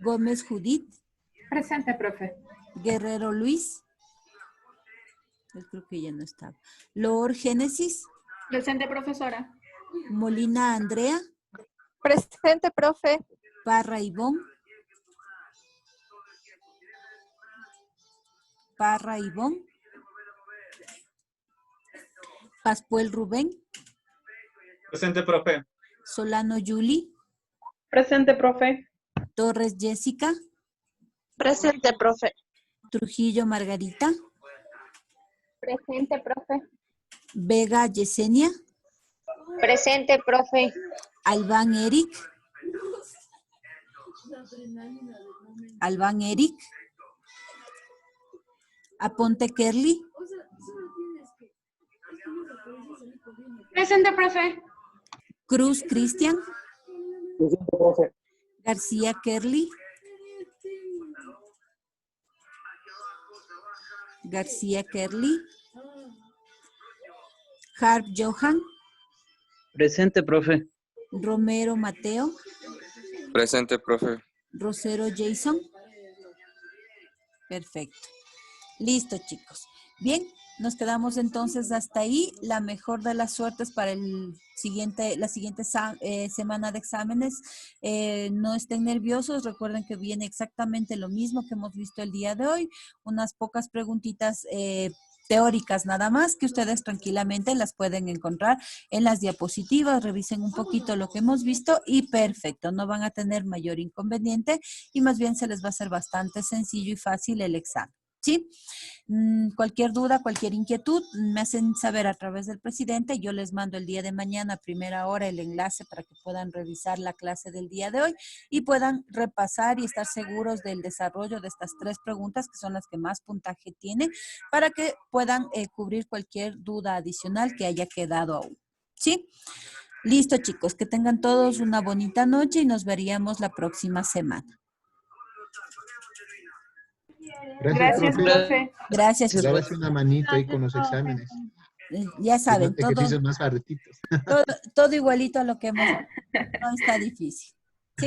F: Gómez Judith.
E: Presente, profe.
F: Guerrero Luis. Yo creo que ya no estaba. Lor Génesis.
J: Presente, profesora.
F: Molina Andrea.
J: Presente, profe.
F: Parra Ivonne. Parra Ivonne. Pascual Rubén.
K: Presente, profe.
F: Solano Yuli.
G: Presente, profe.
F: Torres Jessica.
J: Presente, profe.
F: Trujillo Margarita.
J: Presente, profe.
F: Vega Yesenia.
J: Presente, profe.
F: Albán Eric. Albán Eric. Aponte Kerly.
J: Presente, profe.
F: Cruz Cristian.
H: Presente, profe.
F: García Kerly. García Kerly. Harp Johan.
K: Presente, profe.
F: Romero Mateo.
I: Presente, profe.
F: Rosero Jason. Perfecto. Listo, chicos. Bien, nos quedamos entonces hasta ahí. La mejor de las suertes para la siguiente semana de exámenes. No estén nerviosos. Recuerden que viene exactamente lo mismo que hemos visto el día de hoy. Unas pocas preguntitas teóricas nada más, que ustedes tranquilamente las pueden encontrar en las diapositivas. Revisen un poquito lo que hemos visto y perfecto. No van a tener mayor inconveniente y más bien se les va a hacer bastante sencillo y fácil el examen. ¿Sí? Cualquier duda, cualquier inquietud, me hacen saber a través del presidente. Yo les mando el día de mañana a primera hora el enlace para que puedan revisar la clase del día de hoy y puedan repasar y estar seguros del desarrollo de estas 3 preguntas que son las que más puntaje tienen para que puedan cubrir cualquier duda adicional que haya quedado aún. ¿Sí? Listo, chicos, que tengan todos una bonita noche y nos veríamos la próxima semana.
B: Gracias, profe.
F: Gracias, chicos.
B: Dárase una manito ahí con los exámenes.
F: Ya saben, todo,
B: Ejercicios más baratitos.
F: todo igualito a lo que hemos hecho. No está difícil. ¿Sí?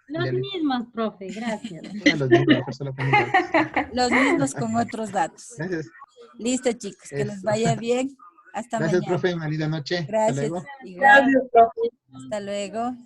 D: Los mismos, profe, gracias.
B: Los mismos, mejor solo con los datos.
F: Los mismos con otros datos.
B: Gracias.
F: Listo, chicos, que les
B: Eso.
F: vaya bien. Hasta
B: Gracias,
F: mañana.
B: profe. Una linda noche.
F: Gracias.
B: Hasta luego.
F: Igual.
G: Gracias, profe.
F: Hasta luego.